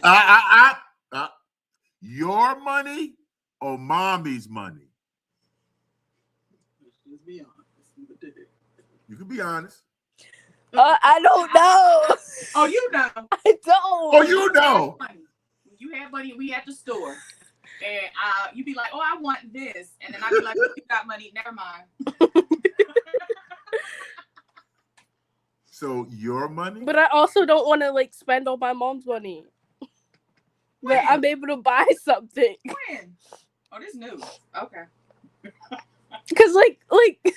your money or mommy's money? Let's be honest. You can be honest. I don't know. Oh, you know. I don't. Oh, you know. When you had money, we at the store, and you be like, "Oh, I want this," and then I be like, oh, "You got money? Never mind." So your money? But I also don't want to like spend all my mom's money. When? But I'm able to buy something. When? Oh, this news. Okay. Cause like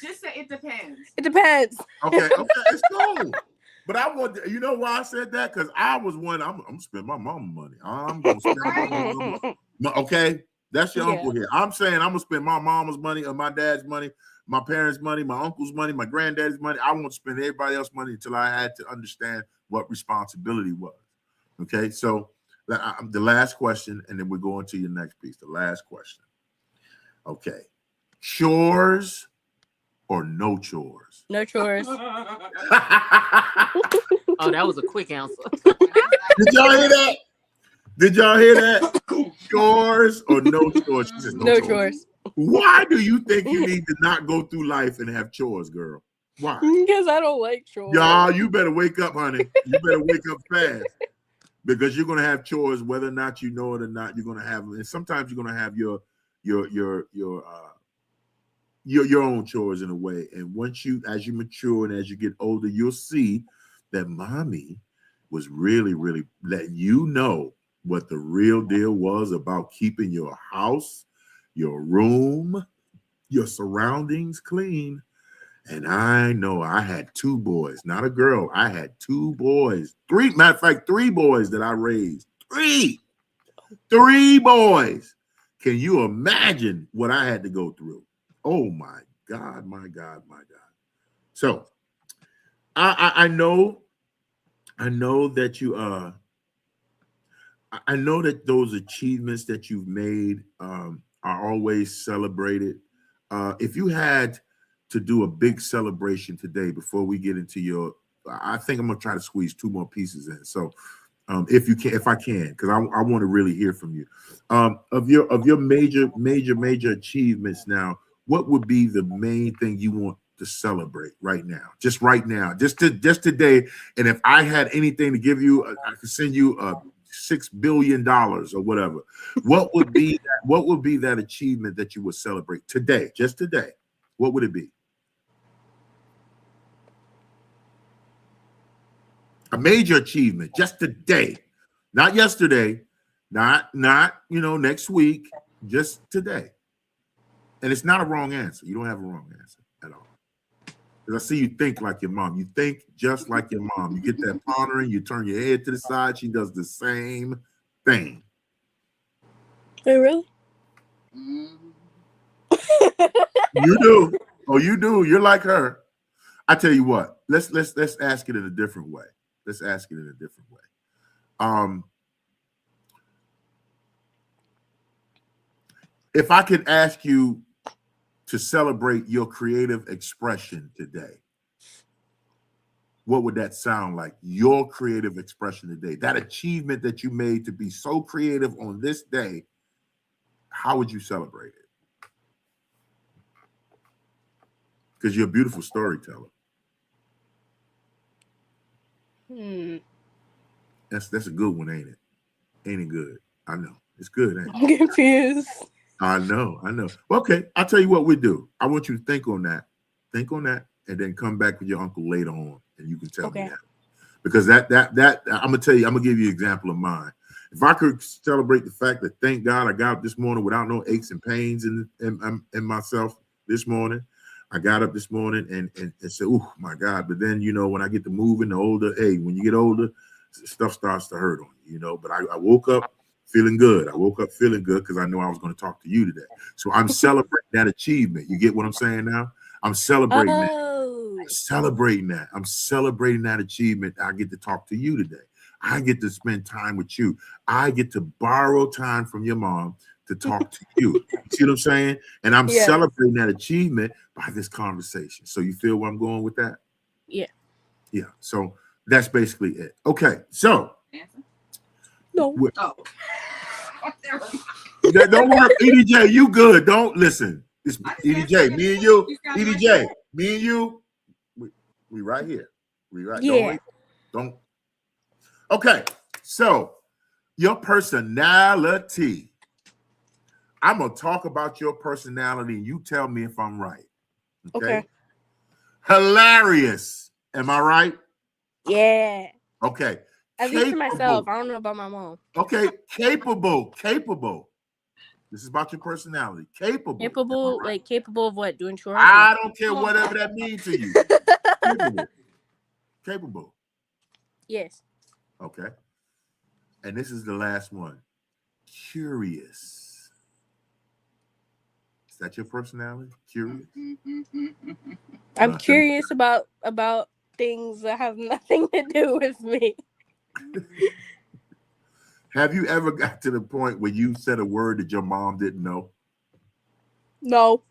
Just say it depends. it depends. Okay, it's cool. But I want, you know why I said that? Because I was one. I'm gonna spend my mama's money. I'm gonna spend my mama's money. Okay, that's your uncle here. I'm saying I'm gonna spend my mama's money or my dad's money, my parents' money, my uncle's money, my granddaddy's money. I won't spend everybody else's money until I had to understand what responsibility was. Okay, so the last question, and then we're going to your next piece. The last question. Okay, chores or no chores? No chores. Oh, that was a quick answer. Did y'all hear that? Did y'all hear that? Chores or no chores? She said No chores. Why do you think you need to not go through life and have chores, girl? Why? Because I don't like chores. Y'all, you better wake up, honey. You better wake up fast. Because you're gonna have chores, whether or not you know it or not, you're gonna have them. And sometimes you're gonna have your own chores in a way. And once as you mature and as you get older, you'll see that mommy was really, really letting you know what the real deal was about keeping your house, your room, your surroundings clean. And I know I had 2 boys, not a girl. I had 2 boys. 3, matter of fact, 3 boys that I raised. 3 boys. Can you imagine what I had to go through? Oh my God, my God, my God. So I know that you I know that those achievements that you've made are always celebrated. If you had to do a big celebration today before we get into I think I'm gonna try to squeeze 2 more pieces in. So if I can, because I want to really hear from you. Of your major achievements now, what would be the main thing you want to celebrate right now? Just right now, just today. And if I had anything to give you, I could send you $6 billion or whatever. What would be that achievement that you would celebrate today? Just today. What would it be? A major achievement just today, not yesterday, not next week, just today. And it's not a wrong answer. You don't have a wrong answer at all. Because I see you think like your mom. You think just like your mom. You get that pondering, you turn your head to the side. She does the same thing. Wait, really? You do. Oh, you do. You're like her. I tell you what. Let's ask it in a different way. Let's ask it in a different way. If I could ask you to celebrate your creative expression today, what would that sound like? Your creative expression today, that achievement that you made to be so creative on this day, how would you celebrate it? Because you're a beautiful storyteller. That's a good one, ain't it? Ain't it good? I know. It's good, ain't it? I'm confused. I know. Okay, I'll tell you what we do. I want you to think on that. Think on that, and then come back with your uncle later on, and you can tell me that. Because that I'm gonna tell you, I'm gonna give you an example of mine. If I could celebrate the fact that thank God I got up this morning without no aches and pains in myself this morning. I got up this morning and said, oh my God. But then, when I get to moving, when you get older, stuff starts to hurt on you, But I woke up Feeling good. I woke up feeling good because I know I was going to talk to you today. So I'm celebrating that achievement. You get what I'm saying now? I'm celebrating that. I'm celebrating that. I'm celebrating that achievement. I get to talk to you today. I get to spend time with you. I get to borrow time from your mom to talk to you. See what I'm saying? And I'm celebrating that achievement by this conversation. So you feel where I'm going with that? Yeah. Yeah. So that's basically it. Okay. So no. Oh. Don't worry, EDJ, you good. Don't listen. It's EDJ, me and you, EDJ, me and you. We right here. We right. Yeah. Don't. Okay. So your personality. I'm gonna talk about your personality, and you tell me if I'm right. Okay. Hilarious. Am I right? Yeah. Okay. At least to myself. I don't know about my mom. Okay. Capable. This is about your personality. Capable. Like capable of what? Doing chores? I don't care whatever that means to you. Capable. Yes. Okay. And this is the last one. Curious. Is that your personality? Curious? I'm curious about things that have nothing to do with me. Have you ever got to the point where you said a word that your mom didn't know? No.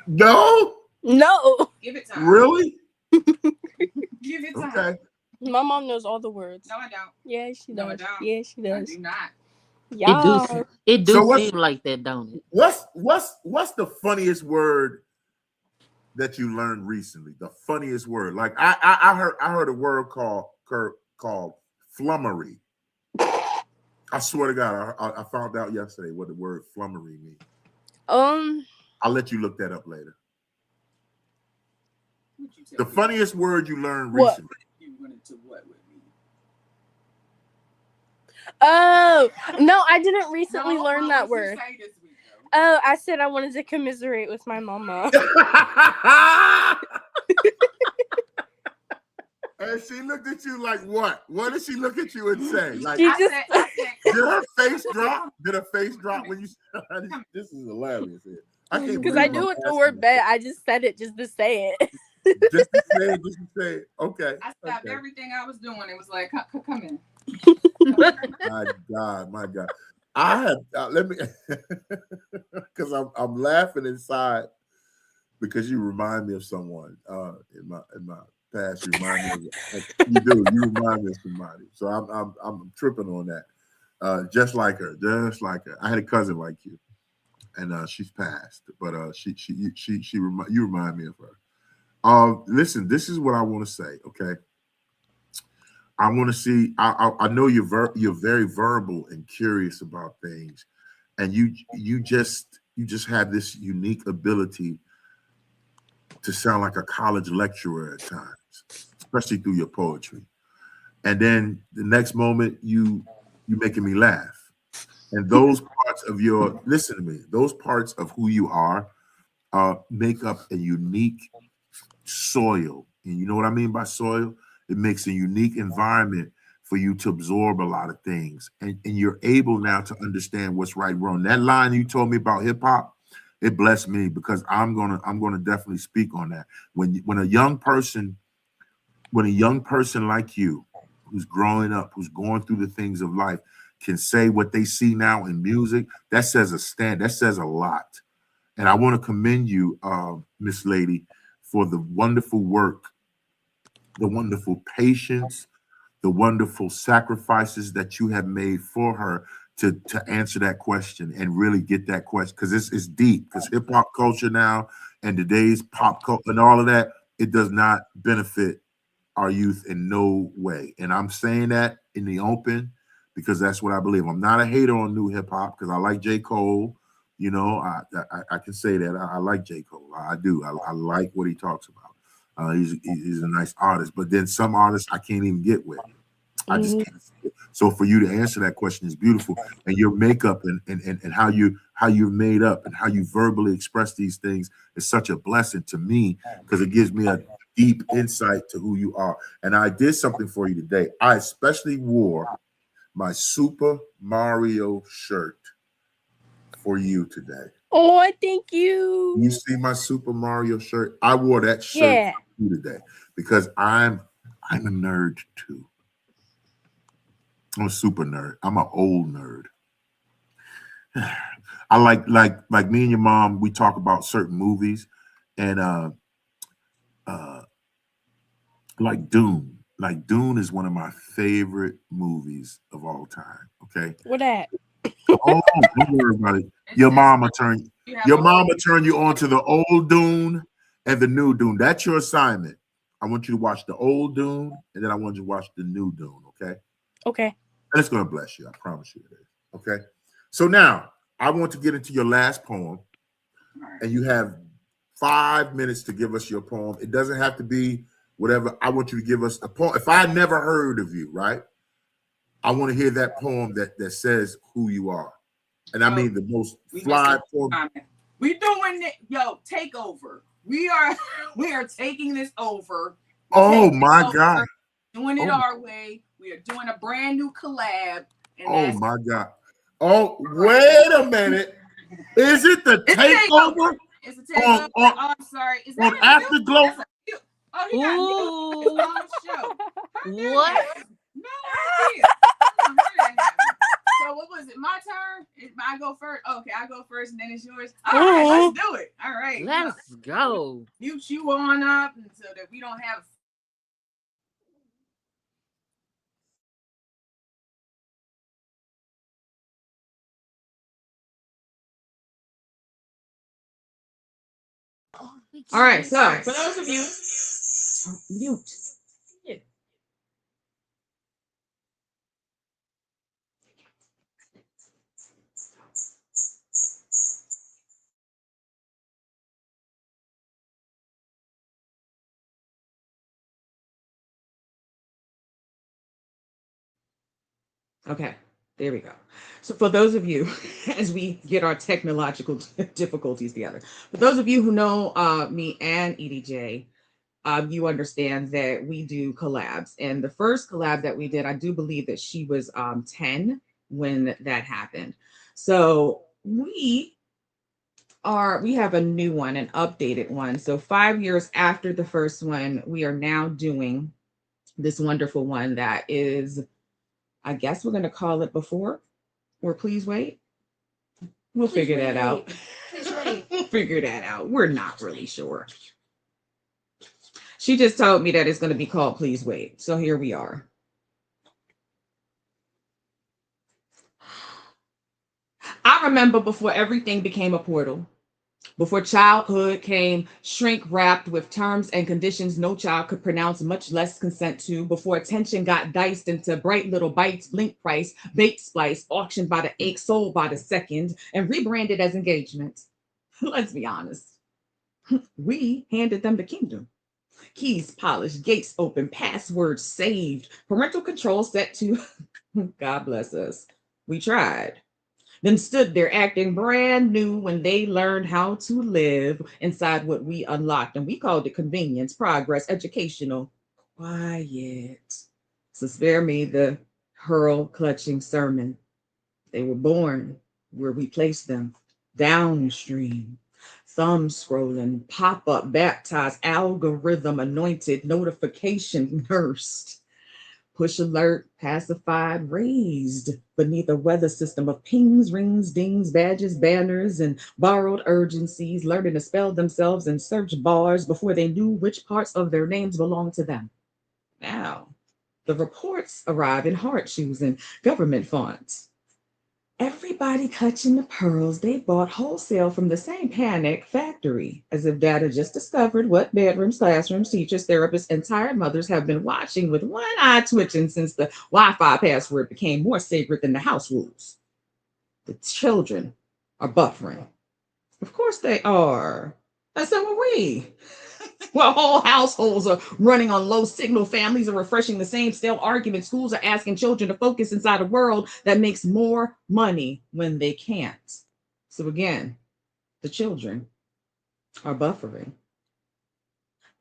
No? No. Give it time. Really? Give it time. Okay. My mom knows all the words. No, I don't. Yeah, she does. No, I don't. Yeah, she does. I do not. Yeah. It do seem like that, don't it? What's the funniest word that you learned recently? The funniest word. Like I heard a word called flummery. I swear to God, I found out yesterday what the word flummery means. I'll let you look that up later. The funniest word you learned recently. You went into what with me? Oh no, I didn't recently learn that word. Oh, I said I wanted to commiserate with my mama. And she looked at you like what? What did she look at you and say? Like, She just did her face drop? Did her face drop when you? This is hilarious. Because I knew what the word meant. I just said it just to say it. Just to say it. Okay. I stopped everything I was doing. It was like, come in. My God. I have let me because I'm laughing inside because you remind me of someone in my past. You remind me of you remind me of somebody. So I'm tripping on that. Just like her. I had a cousin like you, and she's passed, but you remind me of her. Listen, this is what I want to say. Okay. I want to see. I know you're very verbal and curious about things, and you just have this unique ability to sound like a college lecturer at times, especially through your poetry. And then the next moment you're making me laugh. And those parts of listen to me. Those parts of who you are make up a unique soil. And you know what I mean by soil? It makes a unique environment for you to absorb a lot of things. And you're able now to understand what's right and wrong. That line you told me about hip hop, it blessed me because I'm gonna definitely speak on that. When a young person like you, who's growing up, who's going through the things of life, can say what they see now in music, that says a lot. And I want to commend you, Miss Lady, for the wonderful work, the wonderful patience, the wonderful sacrifices that you have made for her to answer that question and really get that question, because it's deep. Because hip hop culture now and today's pop culture and all of that, it does not benefit our youth in no way. And I'm saying that in the open because that's what I believe. I'm not a hater on new hip hop because I like J. Cole. You know, I can say that I like J. Cole. I do. I like what he talks about. He's a nice artist, but then some artists I can't even get with. I just can't see it. So for you to answer that question is beautiful, and your makeup and how you're made up and how you verbally express these things is such a blessing to me because it gives me a deep insight to who you are. And I did something for you today. I especially wore my Super Mario shirt for you today. Oh, thank You you. see my Super Mario shirt? I wore that shirt Yeah. for you today because I'm a nerd too. I'm a super nerd. I'm an old nerd. I like me and your mom. We talk about certain movies, and uh, like Dune. Like Dune is one of my favorite movies of all time. Okay. What that? Oh, don't worry about it. Your mama turn you on to the old Dune and the new Dune. That's your assignment. I want you to watch the old Dune, and then I want you to watch the new Dune. Okay. Okay. And it's gonna bless you. I promise you it is. Okay. So now I want to get into your last poem, and you have 5 minutes to give us your poem. It doesn't have to be whatever. I want you to give us a poem. If I never heard of you, right? I want to hear that poem that says who you are. And I mean the most fly poem. We doing it, yo, takeover. We are taking this over. Oh my God. Doing it our way. We are doing a brand new collab. Oh my God. Oh, wait a minute. Is it the takeover? It's a takeover. I'm sorry. Is that on Afterglow? Oh, he got Ooh. on the show. What? No idea. So what was it? My turn? I go first. Okay, I go first, and then it's yours. All right, let's do it. All right, Let's go. Mute you on up, so that we don't have. All right, so for those of you, mute. Yeah. Okay, there we go. So for those of you, as we get our technological difficulties together, for those of you who know me and EDJ, you understand that we do collabs. And the first collab that we did, I do believe that she was 10 when that happened. So we have a new one, an updated one. So 5 years after the first one, we are now doing this wonderful one that is, I guess we're going to call it Before or Please Wait. We'll figure that out. We'll figure that out. We're not really sure. She just told me that it's going to be called Please Wait. So here we are. I remember before everything became a portal, before childhood came shrink wrapped with terms and conditions no child could pronounce, much less consent to, before attention got diced into bright little bites, blink price, bait splice, auctioned by the ache, sold by the second, and rebranded as engagement. Let's be honest. We handed them the kingdom. Keys polished, gates open, passwords saved, parental control set to God bless us. We tried. Then stood there acting brand new when they learned how to live inside what we unlocked. And we called it convenience, progress, educational, quiet. So spare me the hurl clutching sermon. They were born where we placed them, downstream. Thumb scrolling, pop up, baptized, algorithm anointed, notification nursed. Push alert, pacified, raised beneath a weather system of pings, rings, dings, badges, banners, and borrowed urgencies, learning to spell themselves in search bars before they knew which parts of their names belonged to them. Now, the reports arrive in heart shoes and government fonts. Everybody clutching the pearls they bought wholesale from the same panic factory, as if data just discovered what bedrooms, classrooms, teachers, therapists, and tired mothers have been watching with one eye twitching since the Wi Fi password became more sacred than the house rules. The children are buffering. Of course they are. And so are we. Well, whole households are running on low signal. Families are refreshing the same stale arguments. Schools are asking children to focus inside a world that makes more money when they can't. So again, the children are buffering.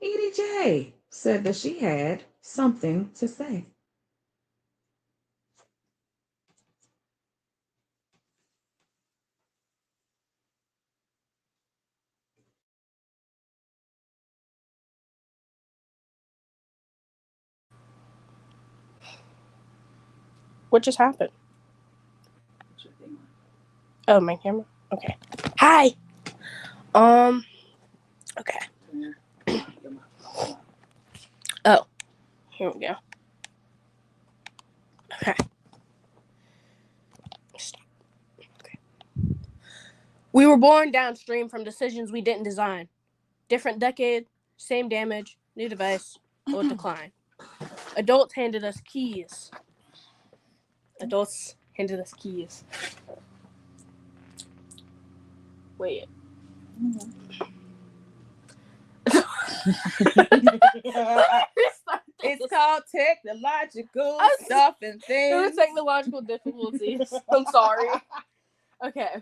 EDJ said that she had something to say. What just happened? Oh, my camera? Okay. Hi! Okay. Oh, here we go. Okay. Stop. Okay. We were born downstream from decisions we didn't design. Different decade, same damage, new device, old decline. Adults handed us keys. Wait. It's called technological I'm stuff and There were things. technological difficulties. I'm sorry. Okay.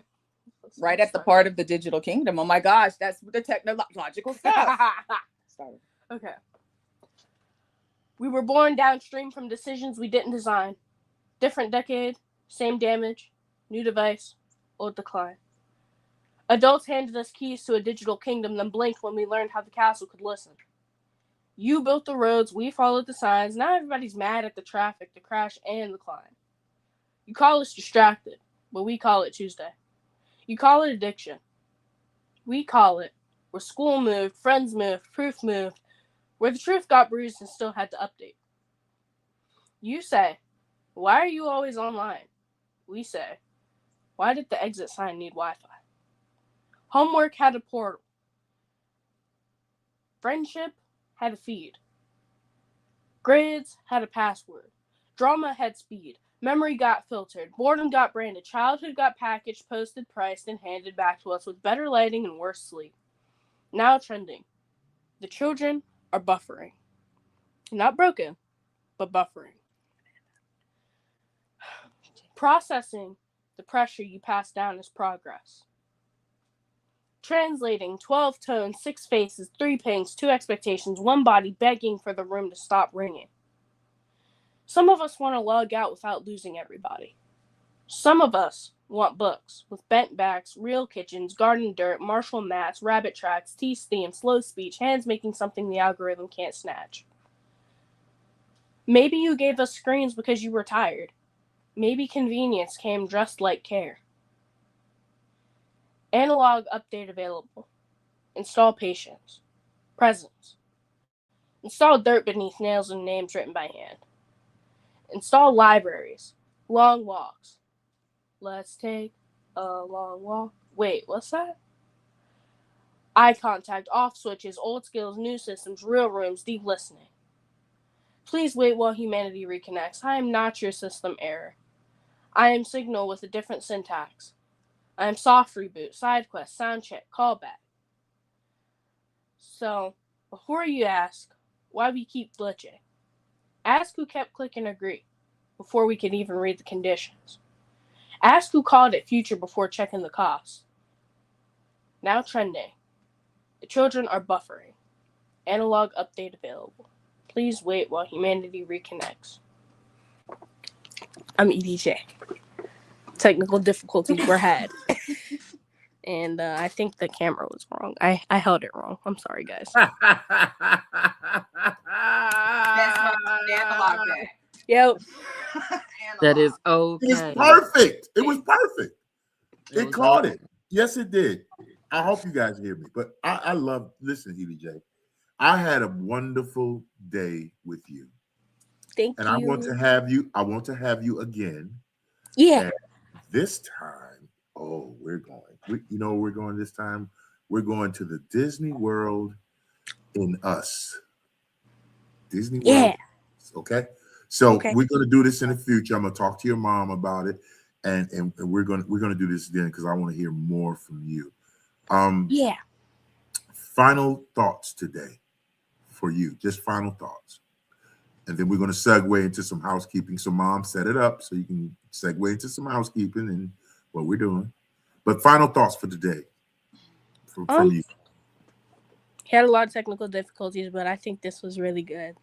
Right at the part of the digital kingdom. Oh my gosh, that's the technological stuff. Sorry. Okay. We were born downstream from decisions we didn't design. Different decade, same damage, new device, old decline. Adults handed us keys to a digital kingdom, then blinked when we learned how the castle could listen. You built the roads, we followed the signs. Now everybody's mad at the traffic, the crash, and the climb. You call us distracted, but we call it Tuesday. You call it addiction. We call it where school moved, friends moved, proof moved, where the truth got bruised and still had to update. You say, why are you always online? We say, why did the exit sign need Wi-Fi? Homework had a portal. Friendship had a feed. Grades had a password. Drama had speed. Memory got filtered. Boredom got branded. Childhood got packaged, posted, priced, and handed back to us with better lighting and worse sleep. Now trending. The children are buffering. Not broken, but buffering. Processing the pressure you pass down as progress. Translating 12 tones, 6 faces, 3 pings, 2 expectations, 1 body begging for the room to stop ringing. Some of us want to log out without losing everybody. Some of us want books with bent backs, real kitchens, garden dirt, Marshall mats, rabbit tracks, T-steam, slow speech, hands making something the algorithm can't snatch. Maybe you gave us screens because you were tired. Maybe convenience came dressed like care. Analog update available. Install patience. Presence. Install dirt beneath nails and names written by hand. Install libraries. Long walks. Let's take a long walk. Wait, what's that? Eye contact, off switches, old skills, new systems, real rooms, deep listening. Please wait while humanity reconnects. I am not your system error. I am Signal with a different syntax. I am soft reboot, side quest, sound check, callback. So, before you ask why we keep glitching, ask who kept clicking agree before we could even read the conditions. Ask who called it future before checking the cost. Now trending. The children are buffering. Analog update available. Please wait while humanity reconnects. I'm EDJ. Technical difficulties were had. And I think the camera was wrong. I held it wrong. I'm sorry, guys. That's my analog day. Yep. That is okay. It was perfect. It was perfect. It was caught awesome. it. Yes, it did. I hope you guys hear me. But I love, listen, EDJ. I had a wonderful day with you. Thank and you. I want to have you again. Yeah. And this time, we're going. You know where we're going this time? We're going to the Disney World in us. Disney World. Yeah. Okay. So Okay. we're going to do this in the future. I'm going to talk to your mom about it, and we're going to do this then because I want to hear more from you. Yeah. Final thoughts today for you. Just final thoughts. And then we're going to segue into some housekeeping. So mom, set it up so you can segue into some housekeeping and what we're doing. But final thoughts for today from you. Had a lot of technical difficulties, but I think this was really good.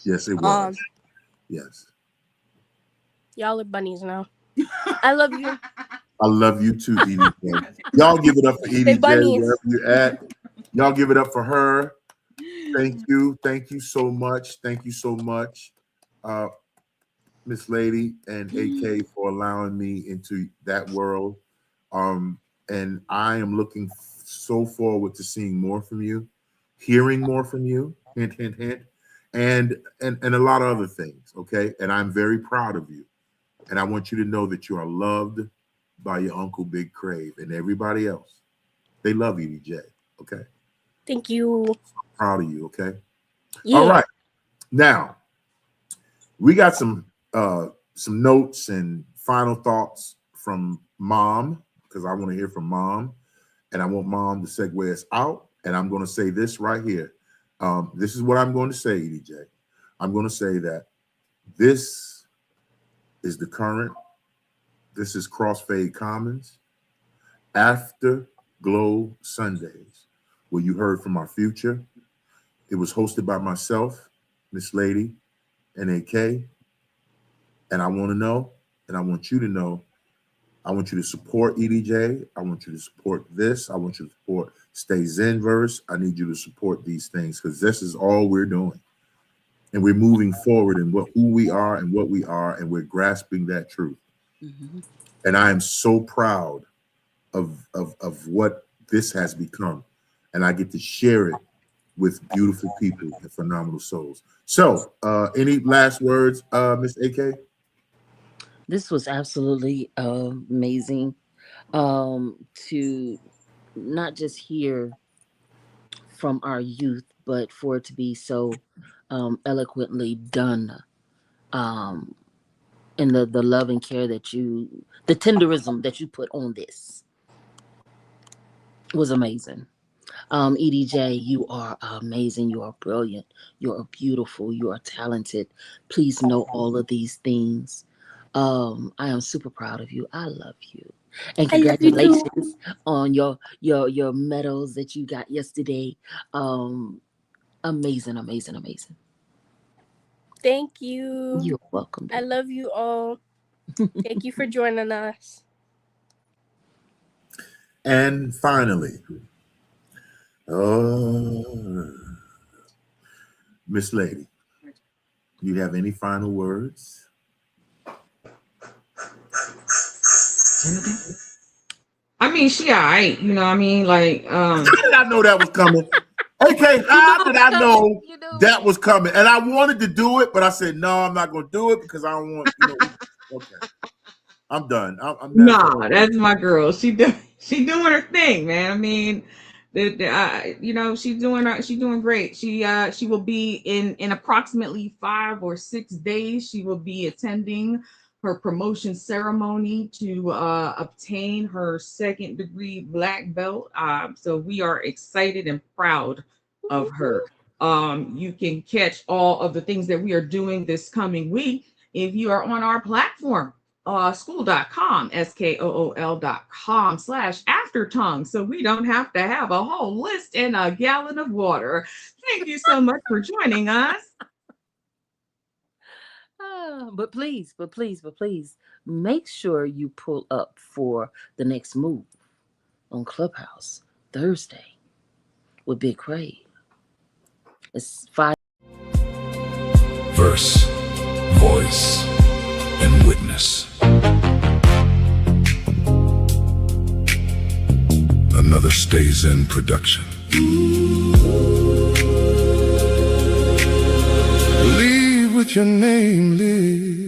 Yes, it was. Yes. Y'all are bunnies now. I love you. I love you too, EDJ. Y'all give it up for EDJ wherever you're at. Y'all give it up for her. Thank you. Thank you so much. Thank you so much. Miss Lady and AK, for allowing me into that world. And I am looking so forward to seeing more from you, hearing more from you, hint, hint, hint, and a lot of other things. Okay. And I'm very proud of you. And I want you to know that you are loved by your Uncle Big Crave and everybody else. They love EDJ. Okay. Thank you. Proud of you. Okay. Yeah. All right. Now we got some notes and final thoughts from Mom, because I want to hear from Mom, and I want Mom to segue us out. And I'm going to say this right here. This is what I'm going to say, EDJ. I'm going to say that this is the current. This is Crossfade Commons Afterglow Sundays, where you heard from our future. It was hosted by myself, Miss Lady, and AK. And I want to know, and I want you to know, I want you to support EDJ. I want you to support this. I want you to support Stay Zenverse. I need you to support these things, because this is all we're doing. And we're moving forward in who we are and what we are, and we're grasping that truth. Mm-hmm. And I am so proud of what this has become. And I get to share it with beautiful people and phenomenal souls. So any last words, Miss AK? This was absolutely amazing to not just hear from our youth, but for it to be so eloquently done, and the love and care that the tenderism that you put on this was amazing. EDJ, you are amazing. You are brilliant. You are beautiful. You are talented. Please know all of these things. I am super proud of you. I love you. And congratulations on your medals that you got yesterday. Amazing, amazing, amazing. Thank you. You're welcome. I love you all. Thank you for joining us. And finally, Miss Lady, do you have any final words? I mean, she all right, you know what I mean? Like, How did I know that was coming? Okay, how did I know that was coming? And I wanted to do it, but I said, no, I'm not going to do it because I don't want, okay. I'm done. Nah, that's my girl. She doing her thing, man. I mean, she's doing great. She will be in approximately 5 or 6 days. She will be attending her promotion ceremony to obtain her 2nd degree black belt. So we are excited and proud of her. You can catch all of the things that we are doing this coming week if you are on our platform, school.com, skool.com/aftertongue, so we don't have to have a whole list and a gallon of water. Thank you so much for joining us. But please, make sure you pull up for the next move on Clubhouse Thursday with Big Crave. It's 5 verse, voice, and witness. Another Stays In production. Leave with your name, live.